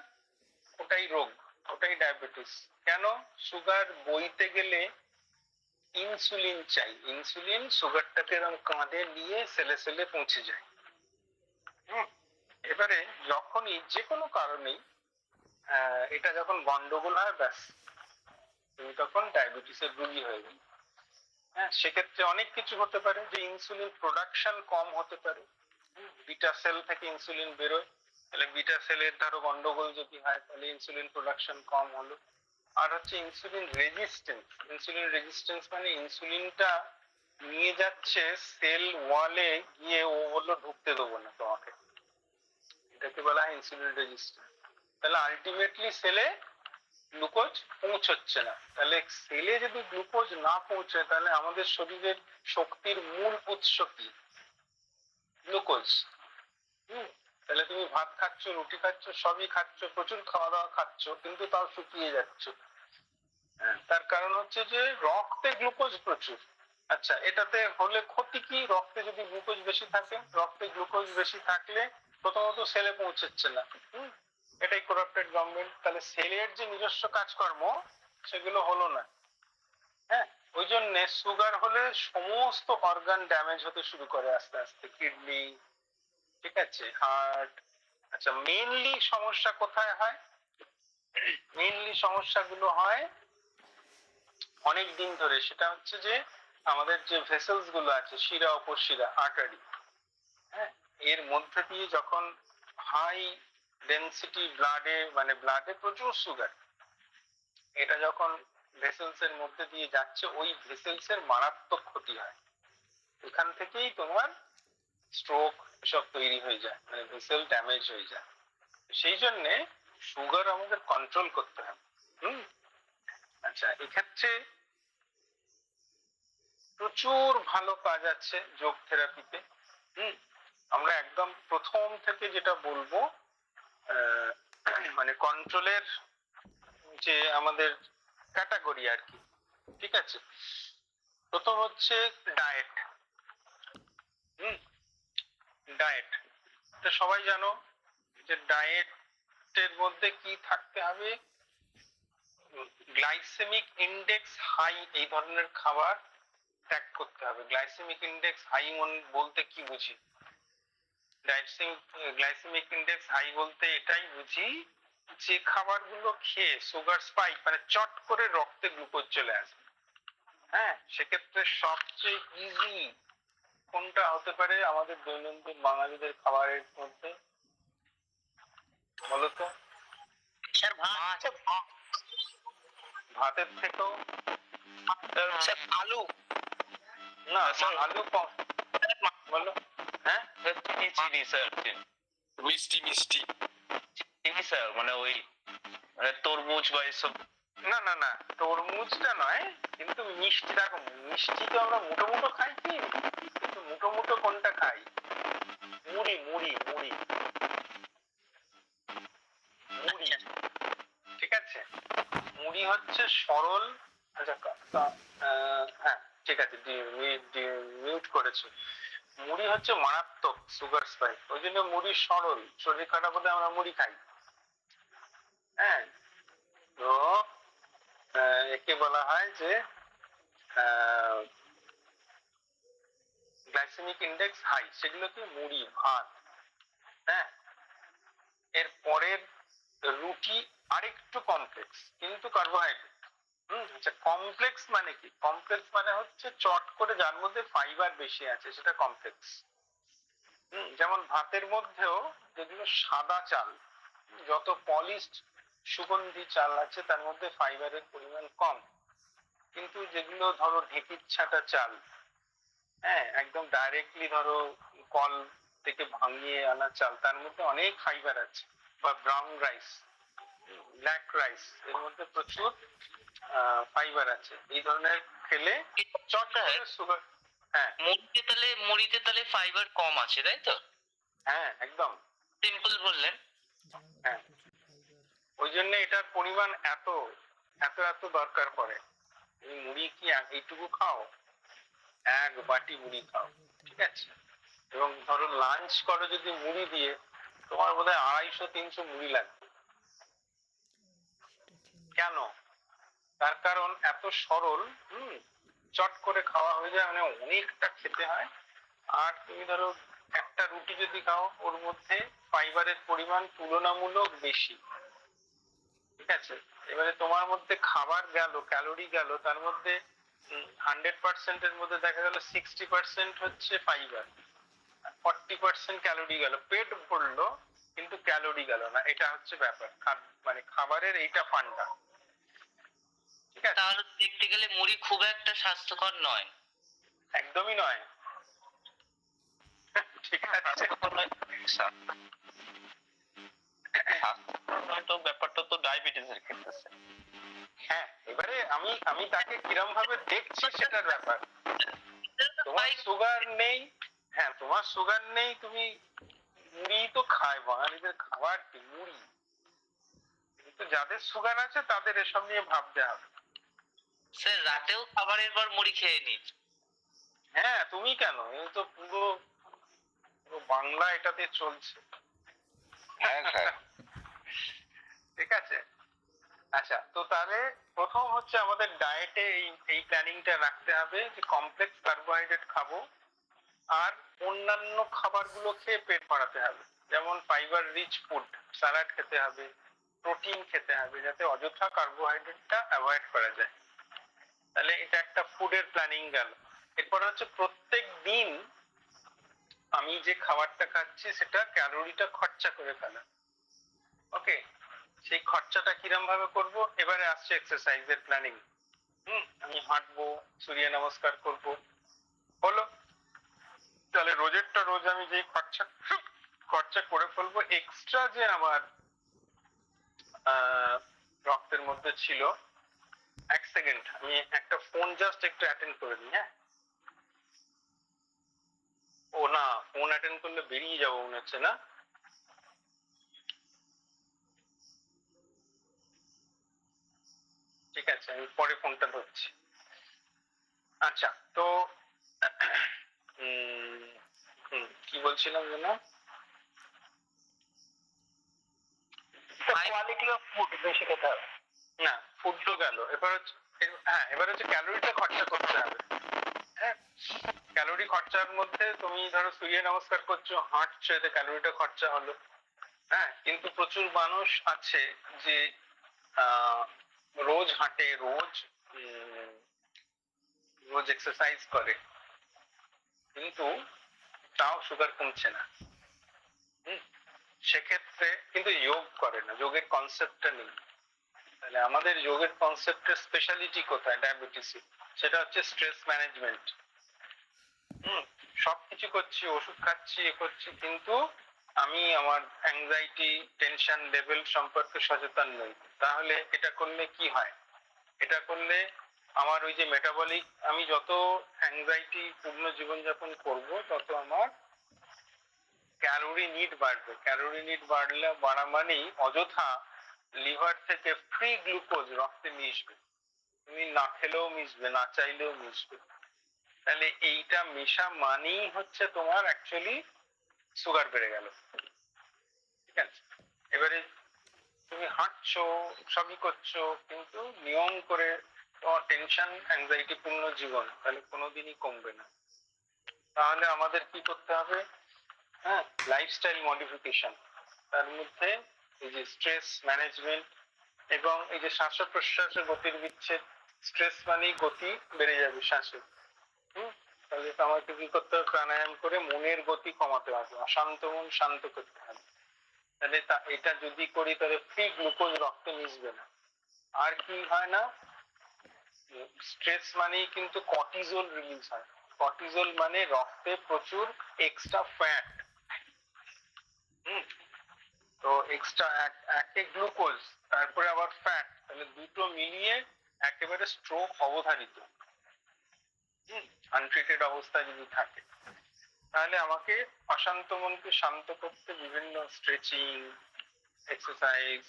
ওটাই রোগ, ওটাই ডায়াবেটিস। কেন? সুগার বইতে গেলে ইনসুলিন চাই, ইনসুলিন সুগারটাকে এরকম কাঁধে নিয়ে সেলে সেলে পৌঁছে যায়। এবারে যখনই যে কোনো কারণেই এটা যখন গন্ডগোল হয়, ব্যাস তুমি তখন ডায়াবেটিসের রোগী হয়ে গেলে। হ্যাঁ, সেক্ষেত্রে অনেক কিছু হতে পারে, যে ইনসুলিন প্রোডাকশন কম হতে পারে। বিটা সেল থেকে ইনসুলিন বেরোয়, তাহলে বিটা সেলের ধরো গন্ডগোল যদি হয়, তাহলে ইনসুলিন প্রোডাকশন কম হলো। আর হচ্ছে ইনসুলিন রেজিস্ট্যান্স। ইনসুলিন রেজিস্ট্যান্স মানে ইনসুলিনটা নিয়ে যাচ্ছে সেল ওয়ালে গিয়ে, ও বললো ঢুকতে দেবো না তোমাকে, এটাকে বলা হয় ইনসুলিন রেজিস্ট্যান্স। তাহলে আলটিমেটলি সেলে গ্লুকোজ পৌঁছচ্ছে না। তাহলে সেলে যদি গ্লুকোজ না পৌঁছায়, তাহলে আমাদের শরীরের শক্তির মূল উৎস কি? গ্লুকোজ। তাহলে তুমি ভাত খাচ্ছ, রুটি খাচ্ছ, সবই খাচ্ছ, প্রচুর খাওয়া দাওয়া খাচ্ছ, কিন্তু তাও শুকিয়ে যাচ্ছ। তার কারণ হচ্ছে যে রক্তে গ্লুকোজ প্রচুর। আচ্ছা, এটাতে হলে ক্ষতি কি? রক্তে যদি গ্লুকোজ বেশি থাকে, রক্তে গ্লুকোজ বেশি থাকলে প্রথমত সেলে পৌঁছচ্ছে না। এটাই করাপ্টেড গভর্নমেন্ট। তাহলে সেলের যে নিজস্ব কাজকর্ম সেগুলো হলো না। হ্যাঁ, ওই জন্য সুগার হলে সমস্ত অর্গান ড্যামেজ হতে শুরু করে আস্তে আস্তে, কিডনি, ঠিক আছে, হার্ট। আচ্ছা, মেইনলি সমস্যা কোথায় হয়? মেইনলি সমস্যাগুলো হয় অনেক দিন ধরে, সেটা হচ্ছে যে আমাদের যে ভেসেলস গুলো আছে, শিরা উপশিরা, আর্টারি, হ্যাঁ, এর মধ্যে দিয়ে যখন হাই ডেনসিটি ব্লাডে, মানে ব্লাডে প্রচুর সুগার, এটা যখন ভেসেলস এর মধ্যে দিয়ে যাচ্ছে, ওই ভেসেলস এর মারাত্মক ক্ষতি হয়। এখান থেকেই তোমার স্ট্রোক এসব তৈরি হয়ে যায়, মানে ভেসেল ড্যামেজ হয়ে যায়। সেই জন্য সুগার আমাদের কন্ট্রোল করতে হবে। আচ্ছা, এক্ষেত্রে প্রচুর ভালো কাজ আছে যোগ থেরাপিতে। আমরা একদম প্রথম থেকে যেটা বলবো, মানে কন্ট্রোলের যে আমাদের ক্যাটাগরি আর কি, ঠিক আছে। প্রথম হচ্ছে ডায়েট। ডায়েট, এটা সবাই জানো যে ডায়েটের মধ্যে কি থাকতে হবে, গ্লাইসেমিক ইন্ডেক্স হাই এই ধরনের খাবার ত্যাগ করতে হবে। গ্লাইসেমিক ইন্ডেক্স হাই বলতে কি বুঝি? গ্লাইসেমিক ইন্ডেক্স হাই বলতে এটাই বুঝি যে খাবারগুলো খেয়ে সুগার স্পাইক, মানে চট করে রক্তে গ্লুকোজ চলে আসে। হ্যাঁ, সেক্ষেত্রে সবচেয়ে ইজি কোনটা হতে পারে আমাদের দৈনন্দিন বাঙালিদের খাবারের মধ্যে, বলতো? স্যার ভাত। ভাতের থেকেও স্যার আলু। না, আলু কম, বলো। হ্যাঁ, চিনি স্যার, মিষ্টি মিষ্টি। চিনি স্যার, মানে ওই মানে তরমুজ বা এসব। না না না, তরমুজটা নয়, কিন্তু মিষ্টি। দেখো, মিষ্টি তো আমরা মুটো মুটো খাই কি, কিন্তু মুটো মুটো কোনটা খাই? মুড়ি মুড়ি মুড়ি মুড়ি, ঠিক আছে। মুড়ি হচ্ছে সরল। আচ্ছা, হ্যাঁ ঠিক আছে, মিউট করেছো। মুড়ি হচ্ছে মারাত্মক সুগার স্পাইক, ওই জন্য মুড়ি সরল। শরীর খারাপ হলে আমরা মুড়ি খাই। হ্যাঁ, তো একে বলা হয় যে গ্লাইসেমিক ইন্ডেক্স হাই, সেগুলো কি মুড়ি, ভাত। হ্যাঁ, এর পরের রুটি আরেকটু কমপ্লেক্স, কিন্তু কার্বোহাইড্রেট। আচ্ছা, কমপ্লেক্স মানে কি? কমপ্লেক্স মানে হচ্ছে চট করে যার মধ্যে ফাইবার বেশি আছে, সেটা কমপ্লেক্স। যেমন ভাতের মধ্যেও যেগুলো সাদা চাল, যত পলিশড সুগন্ধি চাল আছে তার মধ্যে ফাইবারের পরিমাণ কম, কিন্তু যেগুলো ধরো ঢেঁকির ছাঁটা চাল, হ্যাঁ, একদম ডাইরেক্টলি ধরো কল থেকে ভাঙিয়ে আনা চাল, তার মধ্যে অনেক ফাইবার আছে। বা ব্রাউন রাইস, ব্ল্যাক রাইস, এর মধ্যে প্রচুর ফাইবার আছে। এই ধরনের খেলে চট করে সুগার। হ্যাঁ, মুড়িতে তাহলে ফাইবার কম আছে, তাই তো? হ্যাঁ, একদম সিম্পল বললেন। হ্যাঁ, ওই জন্য এটার পরিমাণ এত এত এত দরকার পড়ে। তুমি মুড়ি কি এইটুকু খাও? এক বাটি মুড়ি খাও, ঠিক আছে। এবং ধরো লাঞ্চ করো যদি মুড়ি দিয়ে, তোমার বোধহয় 250-300 মুড়ি লাগবে। কেন? তার কারণ এত সরল, চট করে খাওয়া হয়ে যায়, মানে অনেকটা খেতে হয়। আর তুমি ধরো একটা রুটি যদি খাও, ওর মধ্যে ফাইবারের পরিমাণ তুলনামূলক বেশি, ঠিক আছে। এবারে তোমার মধ্যে খাবার গেল, ক্যালোরি গেল, তার মধ্যে 100% এর মধ্যে দেখা গেল 60% হচ্ছে ফাইবার, 40% ক্যালোরি গেল। পেট ভরলো কিন্তু ক্যালোরি গেল না, এটা হচ্ছে ব্যাপার। মানে খাবারের এইটা ফান্ডা, ঠিক আছে। তাহলে দেখতে গেলে মুড়ি খুব একটা স্বাস্থ্যকর নয়। একদমই নয়, ঠিক আছে। তো ব্যাপারটা তো ডায়াবেটিসের ক্ষেত্রে। হ্যাঁ, এবারে আমি তাকে কিরম ভাবে দেখছি সেটার ব্যাপার। তোমার সুগার নেই, হ্যাঁ তোমার সুগার নেই, তুমি মুড়ি তো খায়, বাঙালিদের খাবার কি মুড়ি। কিন্তু যাদের সুগার আছে তাদের এসব নিয়ে ভাবতে হবে। স্যার রাতেও খাবারের পর মুড়ি খেয়ে নি। হ্যাঁ, তুমি কেন? এই তো পুরো বাংলা এটাতে চলছে। হ্যাঁ স্যার। ঠিক আছে। আচ্ছা, তো তাহলে প্রথম হচ্ছে আমাদের ডায়েটে এই প্ল্যানিংটা রাখতে হবে যে কমপ্লেক্স কার্বোহাইড্রেট খাবো, আর অন্যান্য খাবারগুলো খেয়ে পেট বাড়াতে হবে। যেমন ফাইবার রিচ ফুড, স্যালাড খেতে হবে, প্রোটিন খেতে হবে, যাতে অযথা কার্বোহাইড্রেটটা অ্যাভয়েড করা যায়। তাহলে এটা একটা ফুডের প্ল্যানিং গেল। এরপর হচ্ছে প্রত্যেক দিন আমি যে খাবারটা খাচ্ছি সেটা ক্যালোরিটা খরচা করে ফেলা। ওকে, সেই খরচাটা কিরম ভাবে করব? এবারে আসছে এক্সারসাইজের প্ল্যানিং। আমি হাঁটবো, সূর্য নমস্কার করব, হলো। তাহলে রোজেরটা রোজ আমি যে খরচা করে ফেলবো, এক্সট্রা যে আমার রক্তের মধ্যে ছিল। এক সেকেন্ড, আমি একটা ফোন জাস্ট একটু অ্যাটেন্ড করে নিই। হ্যাঁ, ও না, ফোন অ্যাটেন্ড করলে বেরিয়ে যাবো মনে হচ্ছে না। ঠিক আছে, আমি পরে ফোনটা ধরছি। আচ্ছা, তো কি বলছিলাম যেন? কোয়ালিটি অফ ফুড বেশি খেতে হবে। না, ফুড তো গেল, এবার হচ্ছে এবার হচ্ছে ক্যালোরিটা খরচা করতে হবে। হ্যাঁ, ক্যালোরি খরচার মধ্যে তুমি ধরো সূর্য নমস্কার করছো, হাঁটছো, এতে ক্যালোরিটা খরচা হলো। হ্যাঁ, কিন্তু প্রচুর মানুষ আছে যে রোজ হাঁটে, রোজ এক্সারসাইজ করে, কিন্তু তাও সুগার কমছে না। সেক্ষেত্রে কিন্তু যোগ করে না, যোগের কনসেপ্টটা নেই। তাহলে আমাদের যোগের কনসেপ্টের স্পেশালিটি কোথায় ডায়াবেটিসে? সেটা হচ্ছে স্ট্রেস ম্যানেজমেন্ট। সবকিছু করছি, ওষুধ খাচ্ছি, এ করছি, কিন্তু আমি আমার অ্যাংজাইটি, টেনশন লেভেল সম্পর্কে সচেতন নই। তাহলে এটা করলে কি হয়? এটা করলে আমার ওই যে মেটাবলিক, আমি যত অ্যাংজাইটি পূর্ণ জীবনযাপন করব, তত আমার ক্যালোরি নিড বাড়বে। ক্যালোরি নিড বাড়া মানেই অযথা লিভার থেকে ফ্রি গ্লুকোজ রক্তে মিশবে। তুমি না খেলেও মিশবে, না চাইলেও মিশবে। তাহলে এইটা মেশা মানেই হচ্ছে তোমার অ্যাকচুয়ালি সুগার বেড়ে গেল। ঠিক আছে, এবারে তুমি হাঁটছো, সবই করছো, কিন্তু নিয়ম করে তোমার টেনশন অ্যাংজাইটি পূর্ণ জীবন, তাহলে কোনোদিনই কমবে না। তাহলে আমাদের কি করতে হবে? হ্যাঁ, লাইফস্টাইল মডিফিকেশন। তার মধ্যে এই যে স্ট্রেস ম্যানেজমেন্ট এবং এই যে শ্বাস প্রশ্বাসের গতির বিচ্ছেদ। স্ট্রেস মানেই গতি বেড়ে যাবে শ্বাসের। তাহলে আমাকে কি করতে হবে? প্রাণায়াম করে মনের গতি কমাতে হবে, অশান্ত মন শান্ত করতে হবে। তাহলে এটা যদি করি, তাহলে ফ্রি গ্লুকোজ রক্তে মিশবে না। আর কি হয় না, স্ট্রেস মানেই কিন্তু কর্টিজল রিলিজ হয়। কর্টিজল মানে রক্তে প্রচুর এক্সট্রা ফ্যাট। তো এক্সট্রা একে গ্লুকোজ, তারপরে আবার ফ্যাট, তাহলে দুটো মিলিয়ে একেবারে স্ট্রোক অবধারিত। আনট্রিটেড অবস্থায় যদি থাকে, তাহলে আমাকে অশান্ত মনকে শান্ত করতে বিভিন্ন স্ট্রেচিং, এক্সারসাইজ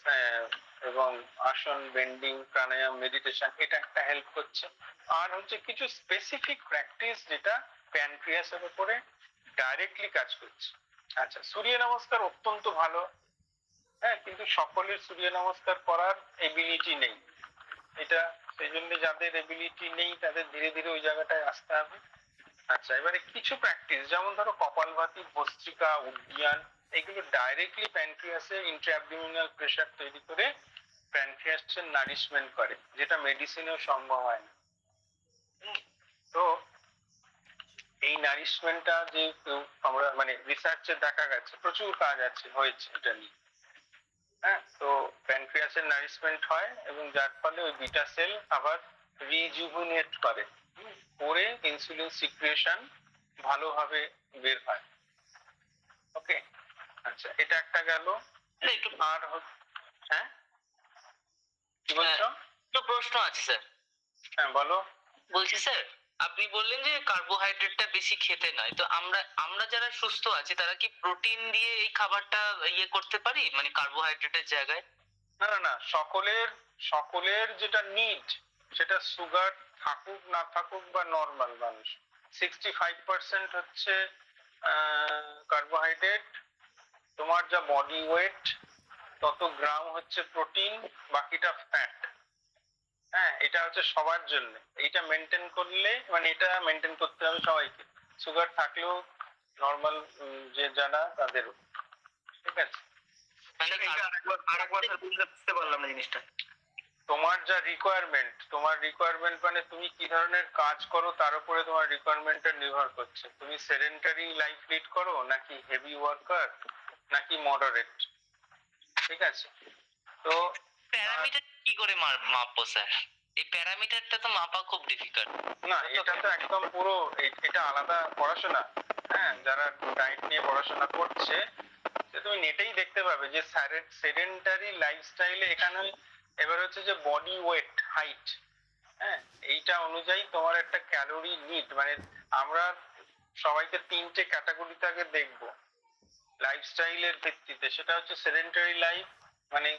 এবং আসন, বেন্ডিং, প্রাণায়াম, মেডিটেশন, এটা একটা হেল্প করছে। আর হচ্ছে কিছু স্পেসিফিক প্র্যাকটিস যেটা প্যানক্রিয়াসের উপরে ডাইরেক্টলি কাজ করছে। আচ্ছা, সূর্য নমস্কার অত্যন্ত ভালো। হ্যাঁ, কিন্তু সকলের সূর্য নমস্কার করার এবিলিটি নেই। এটা সেই জন্য যাদের এবিলিটি নেই তাদের ধীরে ধীরে ওই জায়গাটায় আসতে হবে। আচ্ছা, এবারে কিছু প্র্যাকটিস, যেমন ধরো কপালভাতি, ভস্ত্রিকা, উদ্যান, এগুলো ডাইরেক্টলি প্যানক্রিয়াসে ইন্ট্রাঅ্যাবডোমিনাল প্রেসার তৈরি করে প্যানক্রিয়াসের নারিশমেন্ট করে, যেটা মেডিসিনেও সম্ভব হয় না। তো এই নারিশমেন্টটা যে আমরা মানে রিসার্চে দেখা গেছে, প্রচুর কাজ আছে, হয়েছে এটা নিয়ে। হ্যাঁ, তো প্যানক্রিয়াসের নারিশমেন্ট হয় এবং যার ফলে ওই বিটা সেল আবার রিজুভিনেট করে, ইনসুলিন সিক্রিয়েশন ভালোভাবে বের হয়। ওকে, আচ্ছা, এটা একটা গেল। আর হ্যাঁ, কি বলছো? তো প্রশ্ন আছে স্যার। হ্যাঁ, বলো। বলছি স্যার, আপনি বললেন যে কার্বোহাইড্রেটটা বেশি খেতে নয়, তো আমরা যারা সুস্থ আছি তারা কি প্রোটিন দিয়ে এই খাবারটা ইয়ে করতে পারি, মানে কার্বোহাইড্রেটের জায়গায়? না না না, সকলের যেটা নিড, সেটা সুগার থাকুক না থাকুক বা নর্মাল মানুষ, 65% হচ্ছে কার্বোহাইড্রেট। তোমার যা বডি ওয়েট তত গ্রাম হচ্ছে প্রোটিন, বাকিটা ফ্যাট। হ্যাঁ, এটা হচ্ছে সবার জন্য। এইটা মেনটেন করলে, মানে এটা মেনটেন করতে হবে সবাইকে, সুগার থাকলেও নর্মাল যে যারা তাদেরও। ঠিক আছে, মানে আরেকবার বুঝতে পারলাম না জিনিসটা। তোমার যা রিকোয়ারমেন্ট মানে তুমি কি ধরনের কাজ করো তার উপরে তোমার রিকোয়ারমেন্টটা নির্ভর করছে। তুমি সেডেন্টারি লাইফ লিড করো নাকি হেভি ওয়ার্কার নাকি মডারেট, ঠিক আছে? তো প্যারামিটার কি করে মাপবো স্যার? এই প্যারামিটারটা তো মাপা খুব ডিফিকাল্ট। না, এটা তো একদম পুরো এটা আলাদা পড়াশোনা। হ্যাঁ, যারা ডায়েট নিয়ে পড়াশোনা করছে সে তুমি নেটেই দেখতে পাবে যে সেডেন্টারি লাইফস্টাইলে এখানে এবার হচ্ছে যে বডি ওয়েট হাইট, হ্যাঁ, এইটা অনুযায়ী তোমার একটা ক্যালোরি নিড, মানে আমরা সবাইকে 3টে ক্যাটাগরিতে আগে দেখবো লাইফস্টাইলের ভিত্তিতে। সেটা হচ্ছে সেডেন্টারি লাইফ, মানে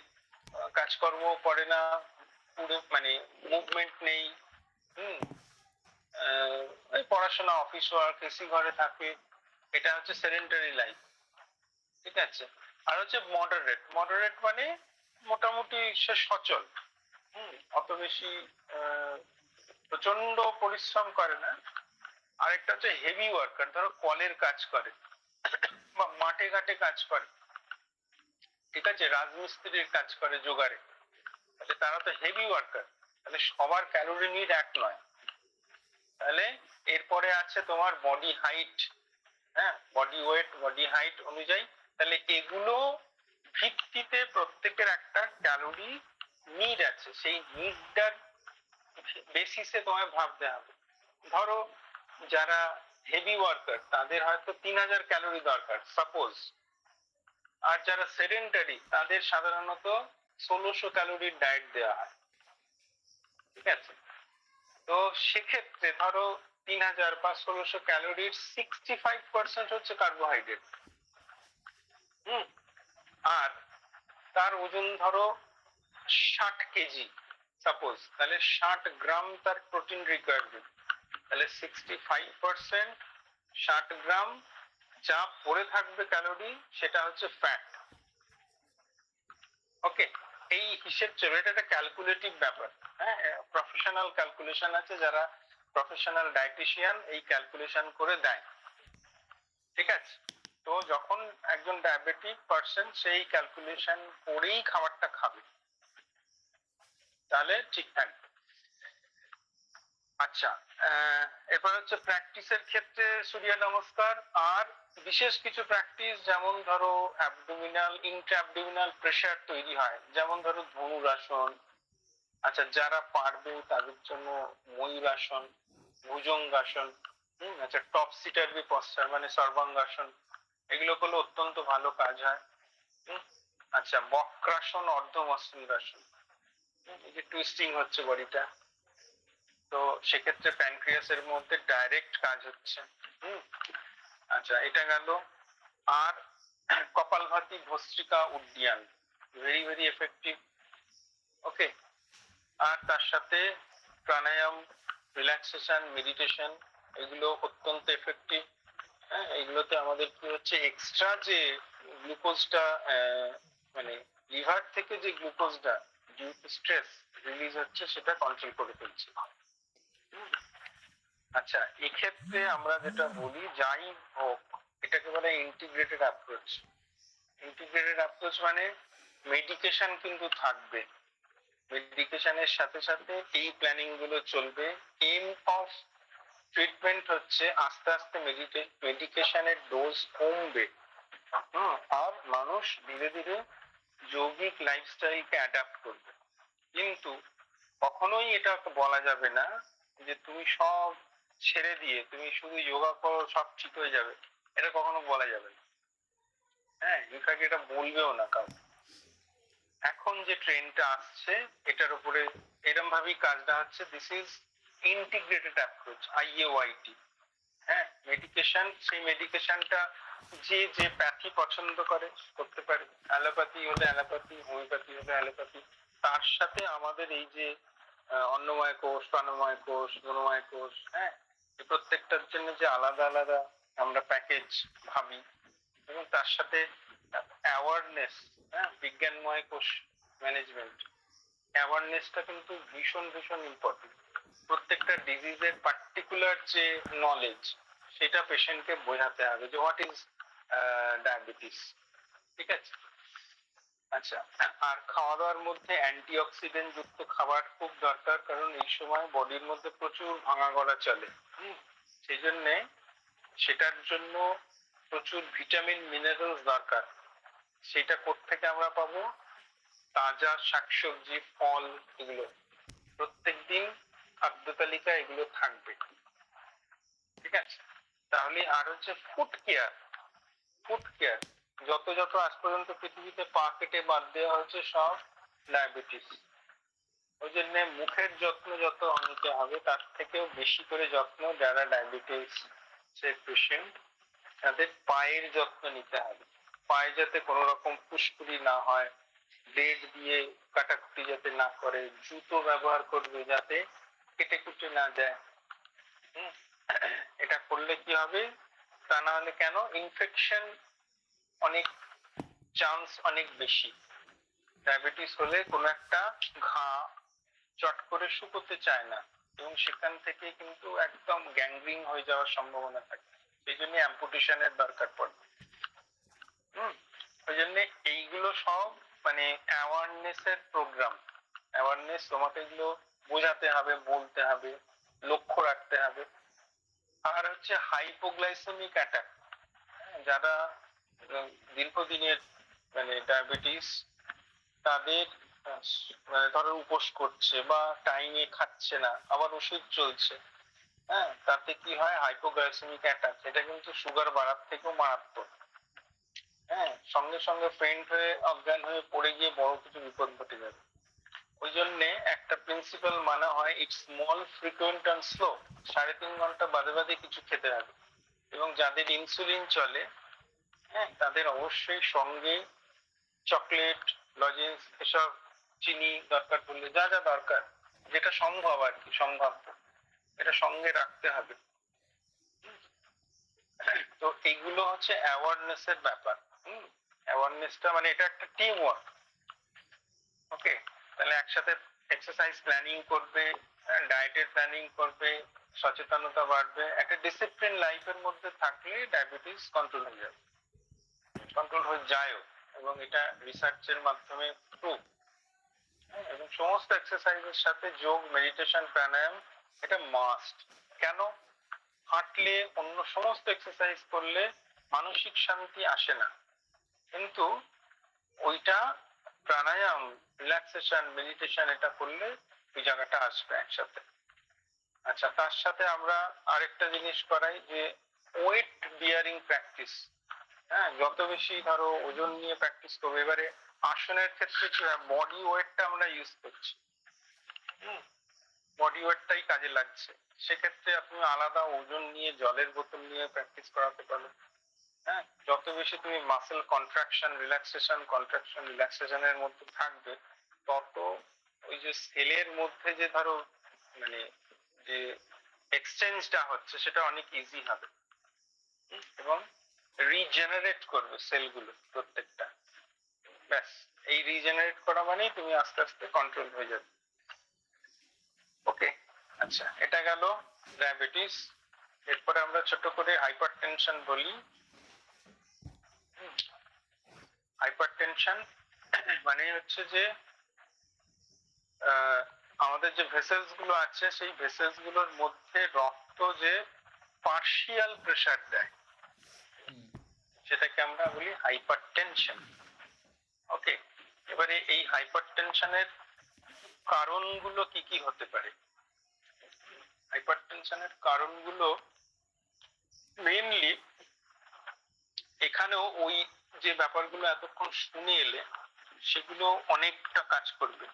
কাজকর্ম করে না, পুরো মানে মুভমেন্ট নেই, এই পড়াশোনা অফিস ওয়ার্ক এসি ঘরে থাকে, এটা হচ্ছে সেডেন্টারি লাইফ, ঠিক আছে? আর হচ্ছে মডারেট মানে মোটামুটি সে সচল, অত বেশি প্রচন্ড পরিশ্রম করে না। আরেকটা হচ্ছে হেভি ওয়ার্কার, ধরো কলের কাজ করে বা মাঠে ঘাটে কাজ করে, ঠিক আছে, রাজমিস্ত্রির কাজ করে জোগাড়ে, তাহলে তারা তো হেভি ওয়ার্কার। তাহলে সবার ক্যালোরি নিড এক নয়। তাহলে এরপরে আছে তোমার বডি হাইট, হ্যাঁ, বডি ওয়েট বডি হাইট অনুযায়ী, তাহলে এগুলো ভিত্তিতে প্রত্যেকের একটা ক্যালোরি নিড আছে, সেই নিডটার বেসিসে তোমায় ভাবতে হবে। ধরো যারা হেভি ওয়ার্কার তাদের হয়তো 3000 ক্যালোরি দরকার সাপোজ, আর যারা সেডেন্টারি তাদের সাধারণত 1600 ক্যালোরির ডায়েট দেওয়া হয়, ঠিক আছে? তো সেক্ষেত্রে ধরো 3000 বা 1600 ক্যালোরির 65% হচ্ছে কার্বোহাইড্রেট, আর তার ওজন ধরো 60 কেজি সাপোজ, তাহলে 60 গ্রাম তার প্রোটিন রিকোয়ারমেন্ট, তাহলে 65% 60 গ্রাম যা পড়ে থাকবে ক্যালোরি সেটা হচ্ছে ফ্যাট। ওকে, এই হিসেব চলে, এটা একটা ক্যালকুলেটিভ ব্যাপার। হ্যাঁ, প্রফেশনাল ক্যালকুলেশন আছে, যারা প্রফেশনাল ডায়েটিশিয়ান এই ক্যালকুলেশন করে দেয়, ঠিক আছে? তো যখন একজন ডায়াবেটিক পার্সন সেই ক্যালকুলেশন করেই খাবারটা খাবে তাহলে ঠিক থাকবে। আচ্ছা, এরপর হচ্ছে প্র্যাকটিসের ক্ষেত্রে সূর্য নমস্কার আর বিশেষ কিছু প্র্যাকটিস, যেমন ধরো অ্যাবডোমিনাল ইন্ট্রা অ্যাবডোমিনাল প্রেসার তৈরি হয়, যেমন ধরো ধনুরাসন। আচ্ছা, যারা পারবে তাদের জন্য ময়ূরাসন, ভুজঙ্গাসন, আচ্ছা টপ সিটার বি পশ্চার মানে সর্বাঙ্গাসন, এগুলো করলে অত্যন্ত ভালো কাজ হয়। আচ্ছা, বক্রাসন, অর্ধমস্লিকাসন, এই যে টুইস্টিং হচ্ছে বডিটা, তো সেক্ষেত্রে প্যানক্রিয়াসের মধ্যে ডাইরেক্ট কাজ হচ্ছে। আচ্ছা, এটা গেল। আর কপালভাতি, ভস্ত্রিকা, উড্ডিয়ান, ভেরি ভেরি এফেক্টিভ। ওকে, আর তার সাথে প্রাণায়াম, রিল্যাক্সেশন, মেডিটেশন, এগুলো অত্যন্ত এফেক্টিভ। হ্যাঁ, এইগুলোতে আমাদের কি হচ্ছে এক্সট্রা যে গ্লুকোজটা মানে লিভার থেকে যে গ্লুকোজটা ডিউ টু স্ট্রেস রিলিজ হচ্ছে সেটা কন্ট্রোল করে ফেলছে। আচ্ছা, এক্ষেত্রে আমরা যেটা বলি যাই হোক এটাকে বলে ইন্টিগ্রেটেড অ্যাপ্রোচ। ইন্টিগ্রেটেড অ্যাপ্রোচ মানে মেডিকেশন কিন্তু থাকবে, মেডিকেশনের সাথে সাথে এই প্ল্যানিং গুলো চলবে। এম অফ ট্রিটমেন্ট হচ্ছে আস্তে আস্তে মেডিকেশনের ডোজ কমবে, আর মানুষ ধীরে ধীরে যৌগিক লাইফস্টাইলকে অ্যাডাপ্ট করবে। কিন্তু কখনোই এটা বলা যাবে না যে তুমি সব ছেড়ে দিয়ে তুমি শুধু যোগা করো সব ঠিক হয়ে যাবে, এটা কখনো বলা যাবে না। হ্যাঁ, ইনফ্যাক্ট এটা বলবেও না কাউ। এখন যে ট্রেনটা আসছে এটার উপরে এরকম ভাবেই কাজটা হচ্ছে। This is integrated approach, IAYT। হ্যাঁ, মেডিকেশন, সেই মেডিকেশনটা যে যে প্যাথি পছন্দ করে করতে পারে, অ্যালোপ্যাথি হলে অ্যালোপ্যাথি, হোমিওপ্যাথি হলে অ্যালোপ্যাথি, তার সাথে আমাদের এই যে অন্নময় কোষ, প্রাণময় কোষ, মনোময় কোষ, হ্যাঁ, প্রত্যেকটার জন্য যে আলাদা আলাদা আমরা প্যাকেজ ভাবি, এবং তার সাথে অ্যাওয়ারনেস, হ্যাঁ, বিজ্ঞানময় কোষ ম্যানেজমেন্ট, অ্যাওয়ারনেসটা কিন্তু ভীষণ ভীষণ ইম্পর্টেন্ট। প্রত্যেকটা ডিজিজের পার্টিকুলার যে নলেজ সেটা পেশেন্টকে বোঝাতে হবে যে হোয়াট ইজ ডায়াবেটিস, ঠিক আছে? আচ্ছা, আর খাওয়া দাওয়ার মধ্যে অ্যান্টিঅক্সিডেন্ট যুক্ত খাবার খুব দরকার, কারণ এই সময় বডির মধ্যে প্রচুর ভাঙা গড়া চলে। সেই জন্যে সেটার জন্য প্রচুর ভিটামিন মিনারেলস দরকার। সেটা কোত্থেকে আমরা পাবো? তাজা শাকসবজি, ফল, এগুলো প্রত্যেকদিন খাদ্য তালিকায় এগুলো থাকবে। ঠিক আছে? তাহলে আর হচ্ছে ফুড কেয়ার। ফুড কেয়ার যত যত আজ পর্যন্ত পৃথিবীতে পা কেটে বাদ দেওয়া হয়েছে সব ডায়াবেটিস। ওই জন্য মুখের যত্ন যত নিতে হবে তার থেকেও বেশি করে যত্ন যারা ডায়াবেটিস পেশেন্ট তাদের পায়ের যত্ন নিতে হবে। পায়ে যাতে কোনো রকম ফুসকুড়ি না হয়, ব্লেড দিয়ে কাটাকুটি যাতে না করে, জুতো ব্যবহার করবে যাতে কেটে কুটে না যায়। এটা করলে কি হবে? তা না হলে কেন ইনফেকশন অনেক চান্স অনেক বেশি। ডায়াবেটিস হলে কোনো একটা ঘা চট করে শুকোতে চায় না এবং সেখান থেকে কিন্তু একদম গ্যাংগ্রিন হয়ে যাওয়ার সম্ভাবনা থাকে। সেই জন্য অ্যাম্পুটেশনের দরকার পড়ে। ওই জন্য এইগুলো সব মানে অ্যাওয়ারনেস এর প্রোগ্রাম। অ্যাওয়ারনেস তোমাকে এগুলো বোঝাতে হবে, বলতে হবে, লক্ষ্য রাখতে হবে। আর হচ্ছে হাইপোগ্লাইসেমিক অ্যাটাক, যারা দীর্ঘদিনের মানে ডায়াবেটিস, তাদের মানে ধরো উপোস করছে বা টাইমে খাচ্ছে না, আবার ওষুধ চলছে, তাতে কি হয়? Hypoglycemic attack. এটা কিন্তু সুগার বাড়ার থেকেও মারাত্মক। সঙ্গে সঙ্গে ফেইন্ট হয়ে অজ্ঞান হয়ে পড়ে গিয়ে বড় কিছু বিপদ ঘটে যাবে। ওই জন্য একটা প্রিন্সিপাল মানা হয়, it's small, frequent and slow. 3.5 ঘন্টা বাদে বাদে কিছু খেতে হবে। এবং যাদের ইনসুলিন চলে, তাদের অবশ্যই সঙ্গে চকলেট, লজেন্স, এসব চিনি দরকার পড়লে যা যা দরকার, যেটা সম্ভব আর কি, সম্ভাব্য, এটা সঙ্গে রাখতে হবে। তো এইগুলো হচ্ছে অ্যাওয়ারনেস এর ব্যাপার। অ্যাওয়ারনেসটা মানে এটা একটা টিম ওয়ার্ক। ওকে, তাহলে একসাথে এক্সারসাইজ প্ল্যানিং করবে, ডায়েটের প্ল্যানিং করবে, সচেতনতা বাড়বে। একটা ডিসিপ্লিন লাইফের মধ্যে থাকলে ডায়াবেটিস কন্ট্রোল হয়ে যাবে, কন্ট্রোল হয়ে যায়ও, এবং এটা রিসার্চের মাধ্যমে প্রুভ। এবং সমস্ত এক্সারসাইজের সাথে যোগ, মেডিটেশন, প্রাণায়াম এটা মাস্ট। কেন? হাঁটলে, অন্য সমস্ত এক্সারসাইজ করলে মানসিক শান্তি আসে না, কিন্তু ওইটা প্রাণায়াম, রিল্যাক্সেশন, মেডিটেশন এটা করলে ওই জায়গাটা আসবে একসাথে। আচ্ছা, তার সাথে আমরা আরেকটা জিনিস করাই যে ওয়েট বিয়ারিং প্র্যাকটিস। যত বেশি ধরো ওজন নিয়ে প্র্যাকটিস করবে। এবারে আসনের ক্ষেত্রে কি হয়? বডি ওয়েটটা আমরা ইউজ করছি, বডি ওয়েটটাই কাজে লাগছে। সেক্ষেত্রে আপনি আলাদা ওজন নিয়ে, জলের বোতল নিয়ে প্র্যাকটিস করাতে পারো। যত বেশি তুমি মাসেল কন্ট্রাকশন, রিল্যাক্সেশন, কন্ট্রাকশন, রিল্যাক্সেশনের মধ্যে থাকবে, তত ওই যে সেলের মধ্যে যে ধরো মানে যে এক্সচেঞ্জটা হচ্ছে সেটা অনেক ইজি হবে এবং রিজেনারেট করবে সেলগুলো প্রত্যেকটা। ব্যাস, এই রিজেনারেট করা মানেই তুমি আস্তে আস্তে কন্ট্রোল হয়ে যাবে। ওকে, আচ্ছা, এটা গেল ডায়াবেটিস। এরপরে আমরা ছোট করে হাইপারটেনশন বলি। হাইপারটেনশন মানে হচ্ছে যে আমাদের যে ভেসেলস গুলো আছে, সেই ভেসেলস গুলোর মধ্যে রক্ত যে পার্শিয়াল প্রেসার দেয়, সেটাকে আমরা বলি হাইপারটেনশন। ওকে, এবারে এই হাইপারটেনশনের কারণগুলো কি কি হতে পারে? হাইপারটেনশনের কারণগুলো মেইনলি, এখানেও ওই যে ব্যাপারগুলো এতক্ষণ শুনে এলে সেগুলো অনেকটা কাজ করবে।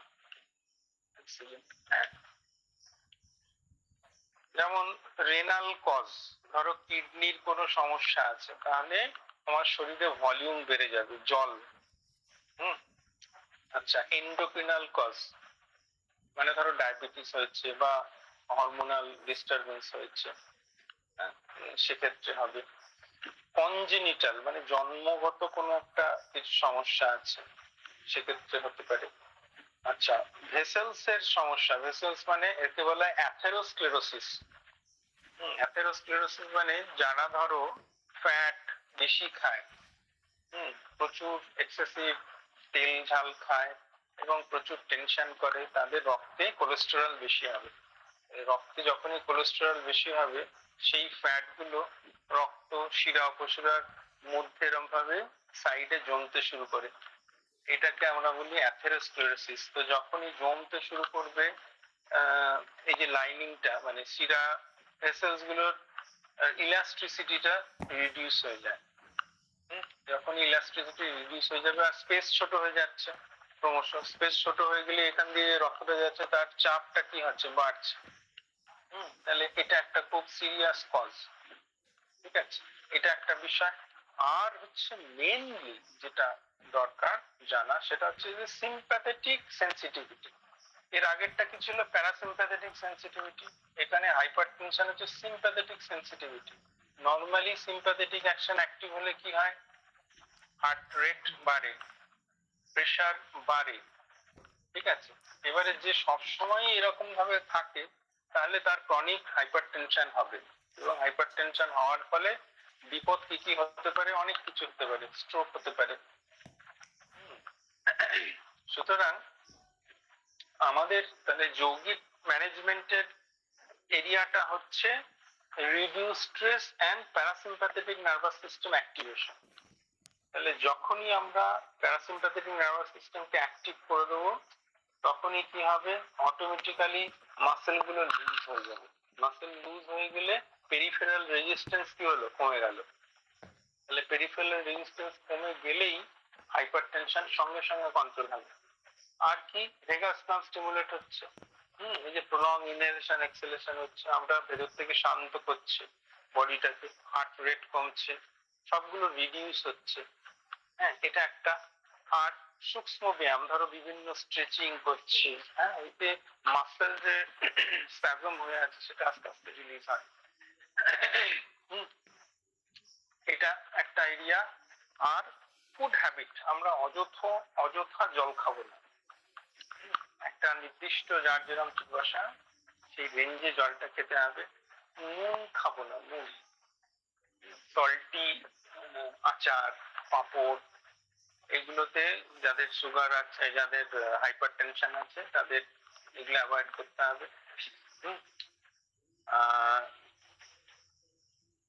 যেমন রেনাল কজ, ধরো কিডনির কোনো সমস্যা আছে, তাহলে তোমার শরীরে ভলিউম বেড়ে যাবে, জল। আচ্ছা, এন্ডোক্রিনাল কজ মানে ধরো ডায়াবেটিস হয়েছে বা হরমোনাল ডিস্টারবেন্স হয়েছে, সেক্ষেত্রে হবে। কনজেনিটাল মানে জন্মগত কোনো একটা কিছু সমস্যা আছে, সেক্ষেত্রে হতে পারে। আচ্ছা, ভেসেলস এর সমস্যা, ভেসেলস মানে একে বলা হয় অ্যাথেরোস্ক্লেরোসিস। অ্যাথেরোস্ক্লেরোসিস মানে যারা ধরো ফ্যাট বেশি খায়, প্রচুর এক্সেসিভ তেল ঝাল খায় এবং প্রচুর টেনশন করে, তাদের রক্তে কোলেস্টেরল বেশি হবে। রক্তে যখনই কোলেস্টেরল বেশি হবে, সেই ফ্যাট গুলো রক্ত শিরা উপশিরার মধ্যে এরম ভাবে সাইডে জমতে শুরু করে। এটাকে আমরা বলি অ্যাথেরোস্ক্লেরোসিস। তো যখনই জমতে শুরু করবে এই যে লাইনিংটা মানে শিরা ভেসেলস গুলোর ইলাস্ট্রিসিটিটা রিডিউস হয়ে যায়। যখন ইলাস্ট্রিসিটি রিডিউস হয়ে যাবে আর স্পেস ছোট হয়ে যাচ্ছে, ক্রমশ স্পেস ছোট হয়ে গেলে এখান দিয়ে রক্তটা যাচ্ছে, তার চাপটা কি হচ্ছে, বাড়ছে। তাহলে এটা একটা খুব সিরিয়াস কজ। ঠিক আছে, এটা একটা বিষয়। আর হচ্ছে মেইনলি যেটা দরকার জানা, সেটা হচ্ছে যে সিম্প্যাথেটিক সেন্সিটিভিটি। এর আগেরটা কি ছিল? Parasympathetic sensitivity. এখানে হাইপারটেনশন হচ্ছে sympathetic sensitivity. Normally sympathetic action active হলে কি হয়? হার্ট রেট বাড়ে, প্রেসার বাড়ে। ঠিক আছে, এবারে যে সবসময় এরকম ভাবে থাকে তাহলে তার ক্রনিক হাইপারটেনশন হবে, এবং হাইপারটেনশন হওয়ার ফলে বিপদ কি কি হতে পারে? অনেক কিছু হতে পারে, স্ট্রোক হতে পারে। সুতরাং আমাদের তাহলে যৌগিক ম্যানেজমেন্টের এরিয়াটা হচ্ছে reduce stress and parasympathetic nervous system activation. তাহলে যখনই আমরা প্যারাসিম্প্যাথেটিক নার্ভাস সিস্টেমকে অ্যাক্টিভ করে দেবো, তখনই কি হবে? অটোমেটিক্যালি মাসেল গুলো লুজ হয়ে যাবে। মাসেল লুজ হয়ে গেলে পেরিফেরাল রেজিস্ট্যান্স কি হলো? কমে গেল। তাহলে পেরিফেরাল রেজিস্ট্যান্স কমে গেলেই হাইপারটেনশন সঙ্গে সঙ্গে কন্ট্রোল হবে। আর কি? ভেগাস নার্ভ স্টিমুলেট হচ্ছে। এই যে প্রলং ইনহেলেশন এক্সহেলেশন হচ্ছে, আমরা ভেতর থেকে শান্ত করছে বডিটাকে, হার্ট রেট কমছে, সবগুলো রিডিউস হচ্ছে। হ্যাঁ, এটা একটা। আর সূক্ষ্ম ব্যায়াম, ধরো বিভিন্ন স্ট্রেচিং করছি, হ্যাঁ, এতে মাসেল যে স্প্যাজম হয়ে আছে সেটা আস্তে আস্তে রিলিজ হয়। এটা একটা এরিয়া। আর ফুড হ্যাবিট, আমরা অযথা জল খাবো না। একটা নির্দিষ্ট যার যেরকম জিজ্ঞাসা, সেই রেঞ্জে জলটা খেতে হবে। নুন খাবো না, নুন, সল্টি আচার, পাঁপড়, এগুলোতে যাদের সুগার আছে, যাদের হাইপারটেনশন আছে, তাদের এগুলো অ্যাভয়েড করতে হবে।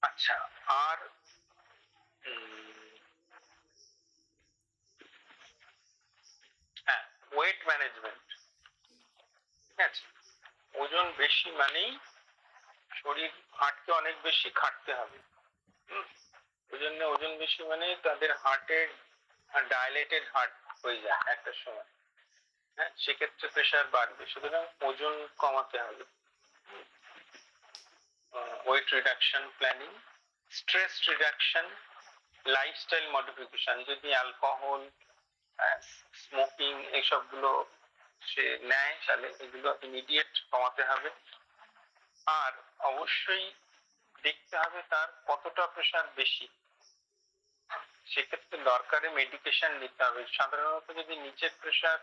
আচ্ছা, আর হ্যাঁ, ওয়েট ম্যানেজমেন্ট। ঠিক আছে, ওজন বেশি মানেই শরীর হার্টকে অনেক বেশি খাটতে হবে। ওই জন্য ওজন বেশি মানে তাদের হার্টের ডায়ালেটেড হার্ট হয়ে যায় একটা সময়। হ্যাঁ, সেক্ষেত্রে প্রেশার বাড়বে। সুতরাং ওজন কমাতে হবে। Weight reduction planning, stress reduction, lifestyle modification. যদি অ্যালকোহল, স্মোকিং এইসবগুলো সে নেয়, তাহলে এগুলো ইমিডিয়েট কমাতে হবে। আর অবশ্যই দেখতে হবে তার কতটা প্রেশার বেশি, সেক্ষেত্রে দরকারে মেডিকেশন নিতে হবে। সাধারণত যদি নিচের প্রেশার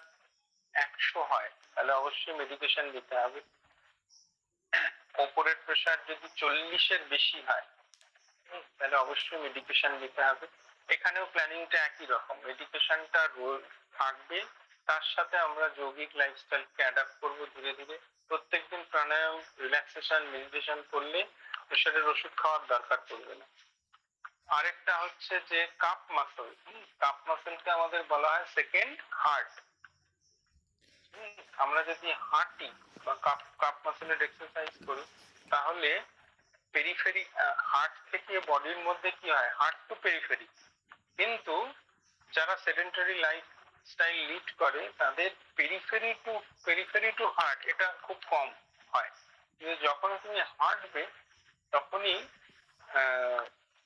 100 হয় তাহলে অবশ্যই মেডিকেশন নিতে হবে। ওপরের প্রেশার যদি 40-এর বেশি হয় তাহলে অবশ্যই মেডিকেশন নিতে হবে। এখানেও প্ল্যানিংটা একই রকম, মেডিকেশনটা রোল থাকবে, তার সাথে আমরা যৌগিক লাইফস্টাইলকে অ্যাডাপ্ট করবো ধীরে ধীরে। প্রত্যেকদিন প্রাণায়াম, রিল্যাক্সেশন, মেডিটেশন করলে প্রেশারের ওষুধ খাওয়ার দরকার পড়বে না। আরেকটা হচ্ছে যে কাপ মাসল। কাপ মাসলকে আমাদের বলা হয় সেকেন্ড হার্ট। আমরা যদি হাঁটি বা কাপ মাসলের এক্সারসাইজ করি, তাহলে পেরিফেরি হার্ট থেকে বডির মধ্যে কি হয়? Heart to periphery. কিন্তু যারা সেডেন্টারি লাইফ স্টাইল লিড করে তাদের পেরিফেরি টু হার্ট এটা খুব কম হয়। কিন্তু যখন তুমি হাঁটবে তখনই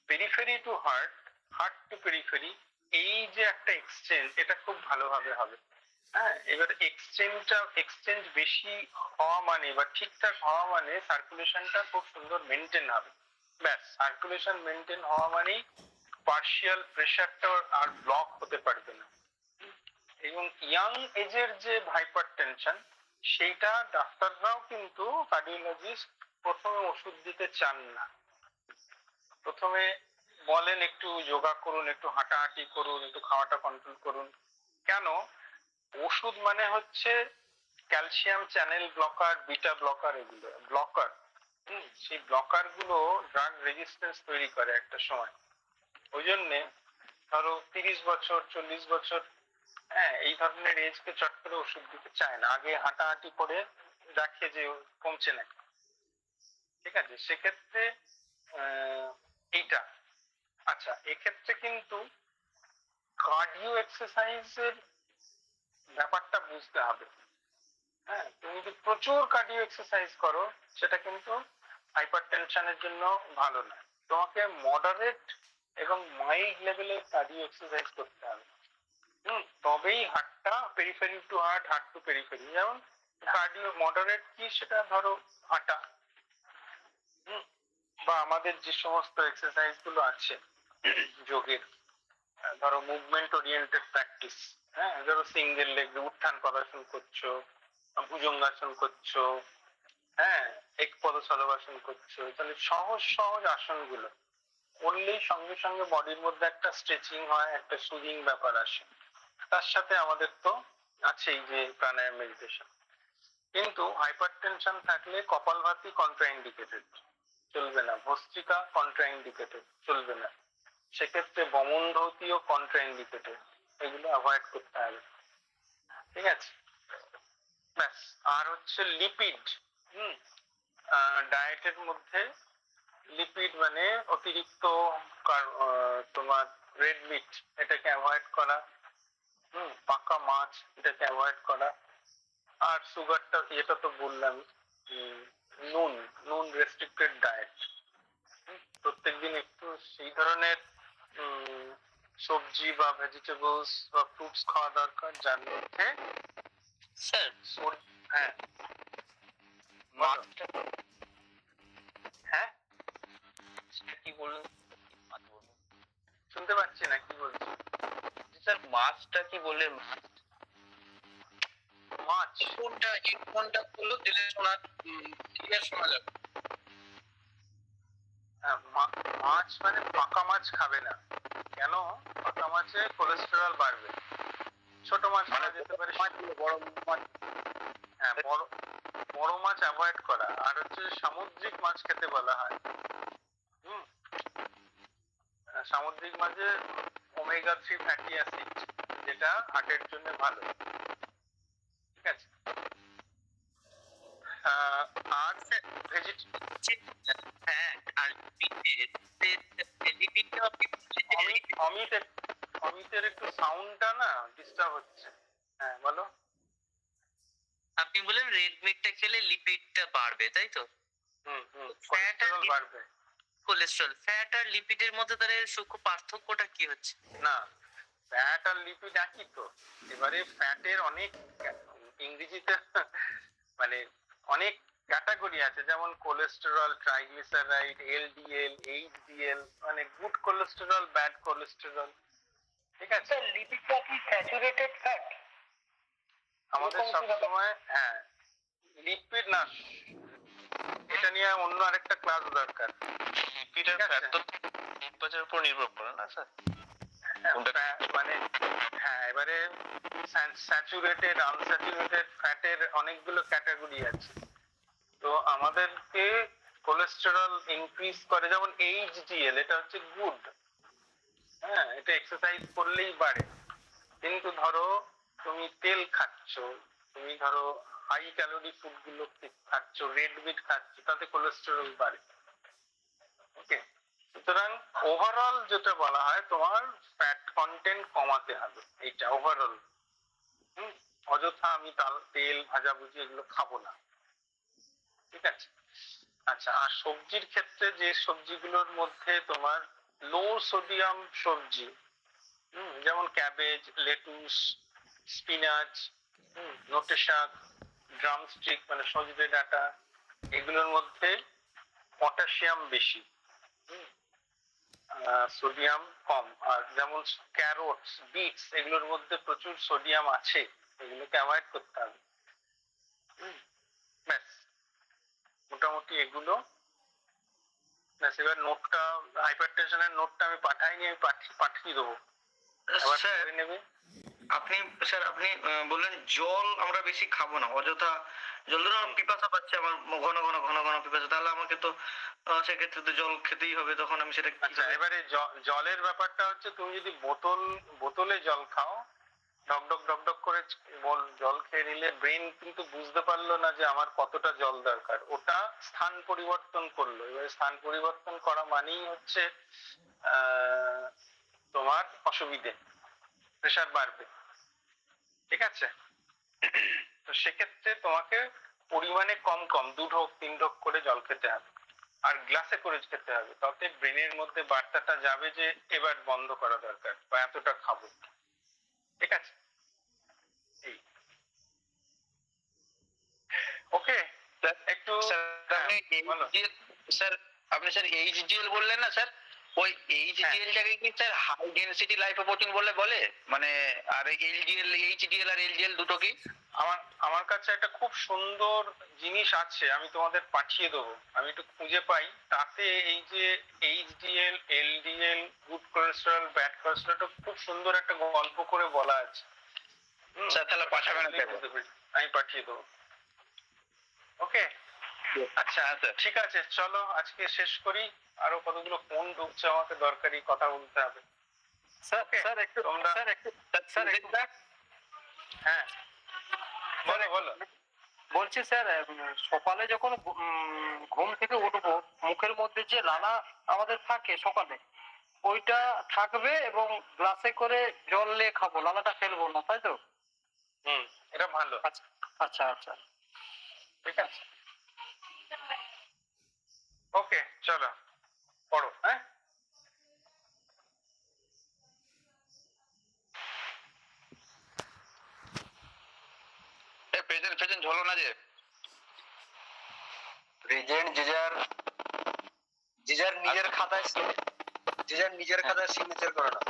periphery to heart, heart to periphery, এই যে একটা এক্সচেঞ্জ, এটা খুব ভালোভাবে হবে। হ্যাঁ, এবার এক্সচেঞ্জ বেশি হওয়া মানে বা ঠিকঠাক হওয়া মানে সার্কুলেশনটা খুব সুন্দর মেনটেন হবে। ব্যাস, সার্কুলেশন মেনটেন হওয়া মানেই পার্শিয়াল প্রেশারটা আর ব্লক হতে পারবে না। এবং ইয়াং এজের যে হাইপারটেনশন, সেইটা ডাক্তাররাও কিন্তু, কার্ডিওলজিস্ট প্রথমে ওষুধ দিতে চান না। প্রথমে বলেন একটু যোগা করুন, একটু হাঁটাহাঁটি করুন, একটু খাওয়াটা কন্ট্রোল করুন, কেন? ওষুধ মানে হচ্ছে calcium channel blocker, beta blocker, এগুলো ব্লকার। সেই ব্লকার গুলো ড্রাগ রেজিস্ট্যান্স তৈরি করে একটা সময়। ওই জন্যে ধরো 30 বছর 40 বছর, হ্যাঁ, এই ধরনের এজকে চট করে ওষুধ দিতে চায় না, আগে হাঁটাহাঁটি করে দেখে যে কমছে না। ঠিক আছে, সেক্ষেত্রে এইটা। আচ্ছা, এক্ষেত্রে কিন্তু কার্ডিও এক্সারসাইজের ব্যাপারটা বুঝতে হবে। হ্যাঁ, তুমি যদি প্রচুর কার্ডিও এক্সারসাইজ করো সেটা কিন্তু হাইপারটেনশনের জন্য ভালো না। তোমাকে মডারেট এবং মাইল্ড লেভেলের কার্ডিও এক্সারসাইজ করতে হবে। তবেই হার্টটা periphery to heart, heart to periphery. যেমন কার্ডিও মডারেট কি, সেটা ধরো হাঁটা, বা আমাদের যে সমস্ত এক্সারসাইজ গুলো আছে যোগের, ধরো মুভমেন্ট ওরিয়েন্টেড প্র্যাকটিস। হ্যাঁ, ধরো সিঙ্গেল লেগ উত্থান পদাসন করছো, ভুজঙ্গাসন করছো, হ্যাঁ, এক পদশালবাসন করছো, তাহলে সহজ সহজ আসনগুলো করলেই সঙ্গে সঙ্গে বডির মধ্যে একটা স্ট্রেচিং হয়, একটা সুদিং ব্যাপার আসে। তার সাথে আমাদের তো আছেই যে প্রাণায়াম, মেডিটেশন। কিন্তু হাইপারটেনশন থাকলে কপালভাতি কন্ট্রাইন্ডিকেটেড, চলবে না। ভস্ত্রিকা কন্ট্রাইন্ডিকেটেড, চলবে না। সেক্ষেত্রে বমনধৌতিও কন্ট্রাইন্ডিকেটেড, এগুলো অ্যাভয়েড করতে হবে। ঠিক আছে, ব্যাস। আর হচ্ছে লিপিড, ডায়েটের মধ্যে লিপিড মানে অতিরিক্ত তোমার রেড মিট, এটাকে অ্যাভয়েড করা, পাকা মাছ এটাকে অ্যাভয়েড করা। আর সুগারটা, এটা তো বললাম। নুন, নুন রেস্ট্রিক্টেড ডায়েট, প্রত্যেকদিন একটু সেই ধরনের সবজি বা ভেজিটেবলস বা ফ্রুটস খাওয়া দরকার যার মধ্যে স্যার হ্যাঁ মাছটা হ্যাঁ কি বললেন? শুনতে পাচ্ছি না কি বলছি। স্যার মাছটা কি বললেন? মাছ কোনটা হেডফোনটা খুললো দিলে শোনা ক্লিয়ার শোনা যাবে। হ্যাঁ, মাছ মানে পাকা মাছ খাবে না। কেন? পাকা মাছে কোলেস্টেরল বাড়বে। ছোট মাছ খাওয়া যেতে পারে, বড় মাছ, হ্যাঁ, বড় মাছ অ্যাভয়েড করা। আর হচ্ছে সামুদ্রিক মাছ খেতে বলা হয়। সামুদ্রিক মাছে ওমেগা 3 ফ্যাটি অ্যাসিড, যেটা হার্টের জন্য ভালো। ঠিক আছে, আর হ্যাঁ, আর অমিতের একটু সাউন্ডটা না ডিস্টার্ব হচ্ছে। হ্যাঁ বলো। আপনি বলেন রেড মিটটা খেলে লিপিডটা বাড়বে, তাই তো? কোলেস্টেরল বাড়বে। কোলেস্ট্রল, ফ্যাট আর লিপিডের মধ্যে তাহলে সূক্ষ্ম পার্থক্যটা কি হচ্ছে? না, ফ্যাট আর লিপিড একই তো। এবারে ফ্যাটের অনেক ইংরেজিতে মানে অনেক ক্যাটাগরি আছে, যেমন কোলেস্টেরল, ট্রাইগ্লিসারাইড, এলডিএল, এইচডিএল, মানে গুড কোলেস্টেরল, ব্যাড কোলেস্টেরল। ঠিক আছে, লিপিডটা কি স্যাচুরেটেড ফ্যাট? আমাদের সবসময়, হ্যাঁ, লিপিড না, এটা নিয়ে অন্য আরেকটা ক্লাস দরকার। লিপিড আর ফ্যাট তো টেম্পারেচারের উপর নির্ভর করে না স্যার? মানে হ্যাঁ, এবারে স্যাচুরেটেড, আনস্যাচুরেটেড ফ্যাটের অনেকগুলো ক্যাটাগরি আছে। তো আমাদেরকে কোলেস্টেরল ইনক্রিজ করে, যেমন এইচডিএল, এটা হচ্ছে গুড। হ্যাঁ, এটা এক্সারসাইজ করলেই বাড়ে। কিন্তু ধরো তুমি তেল খাচ্ছ, তুমি ধরো হাই ক্যালোরি ফুড গুলো খাচ্ছ, রেড মিট খাচ্ছ, তাতে কোলেস্টেরল বাড়ে। ওকে, সুতরাং ওভারঅল যেটা বলা হয়, তোমার ফ্যাট কন্টেন্ট কমাতে হবে, এইটা ওভারঅল। অযথা আমি তেল ভাজাভুজি এগুলো খাবো না। ঠিক আছে, আচ্ছা। আর সবজির ক্ষেত্রে যে সবজিগুলোর মধ্যে তোমার লো সোডিয়াম সবজি, যেমন ক্যাবেজ, লেটুস, স্পিনাচ, নোটে শাক, ড্রামস্টিক মানে সজনে ডাঁটা, এগুলোর মধ্যে পটাশিয়াম বেশি, সোডিয়াম কম। আর যেমন ক্যারোটস, বিটস, এগুলোর মধ্যে প্রচুর সোডিয়াম আছে, এগুলোকে অ্যাভয়েড করতে হবে। ব্যাস, মোটামুটি এগুলো। ব্যাস, এবার নোটটা, হাইপারটেনশনের নোটটা আমি পাঠাইনি, আমি পাঠিয়ে দেবো, এবার করে নেবে। আপনি স্যার আপনি বললেন জল আমরা বেশি খাবো না, অযথা জল ধরুন আমার পিপাসা পাচ্ছে, আমার ঘন ঘন ঘন ঘন পিপাসা, তাহলে আমাকে তো সেক্ষেত্রে তো জল খেতেই হবে, তখন আমি সেটা আচ্ছা, এবারে জলের ব্যাপারটা হচ্ছে, তুমি যদি বোতলে জল খাও, ডক করে জল খেয়ে নিলে ব্রেন কিন্তু বুঝতে পারলো না যে আমার কতটা জল দরকার, ওটা স্থান পরিবর্তন করলো। এবারে স্থান পরিবর্তন করা মানেই হচ্ছে তোমার অসুবিধে, প্রেশার বাড়বে, ঠিক আছে? তো সেক্ষেত্রে তোমাকে পরিমাণে কম কম 2 ঢোক 3 ঢোক করে জল খেতে হবে, আর গ্লাসে করে খেতে হবে, তাতে ব্রেনের মধ্যে বার্তাটা যাবে যে এবার বন্ধ করা দরকার বা এতটা খাবো, ঠিক আছে? এই ওকে, একটু বলো। স্যার আপনি স্যার এইচডিএল বললেন না স্যার, ওই এইচডিএলটাকে কি স্যার হাই ডেনসিটি লাইপোপ্রোটিন বলে মানে, আর এইচডিএল আর এলডিএল দুটো কি? আমার কাছে একটা খুব সুন্দর জিনিস আছে, আমি তোমাদের পাঠিয়ে দেবো, আমি একটু খুঁজে পাই, তাতে এই যে HDL LDL good cholesterol bad cholesterol খুব সুন্দর একটা গল্প করে বলা আছে। স্যার তাহলে পাঠাবেন? আমি পাঠিয়ে দেবো। ওকে, আচ্ছা স্যার, ঠিক আছে, চলো আজকে শেষ করি, আরো কতগুলো ফোন ঢুকছে, আমাকে দরকারি কথা বলতে হবে। স্যার একটু হ্যাঁ বলো বলো। বলছি স্যার, সকালে যখন ঘুম থেকে উঠবো, মুখের মধ্যে যে লালা আমাদের থাকে সকালে, ওইটা থাকবে এবং গ্লাসে করে জল নিয়ে খাবো, লালাটা ফেলবো না, তাই তো? এটা ভালো। আচ্ছা আচ্ছা, ঠিক আছে, ওকে, চলো পড়ো। হ্যাঁ, প্রেজেন্ট হলো না যে? প্রেজেন্ট যে যার নিজের খাতায় সিগনেচার করে না।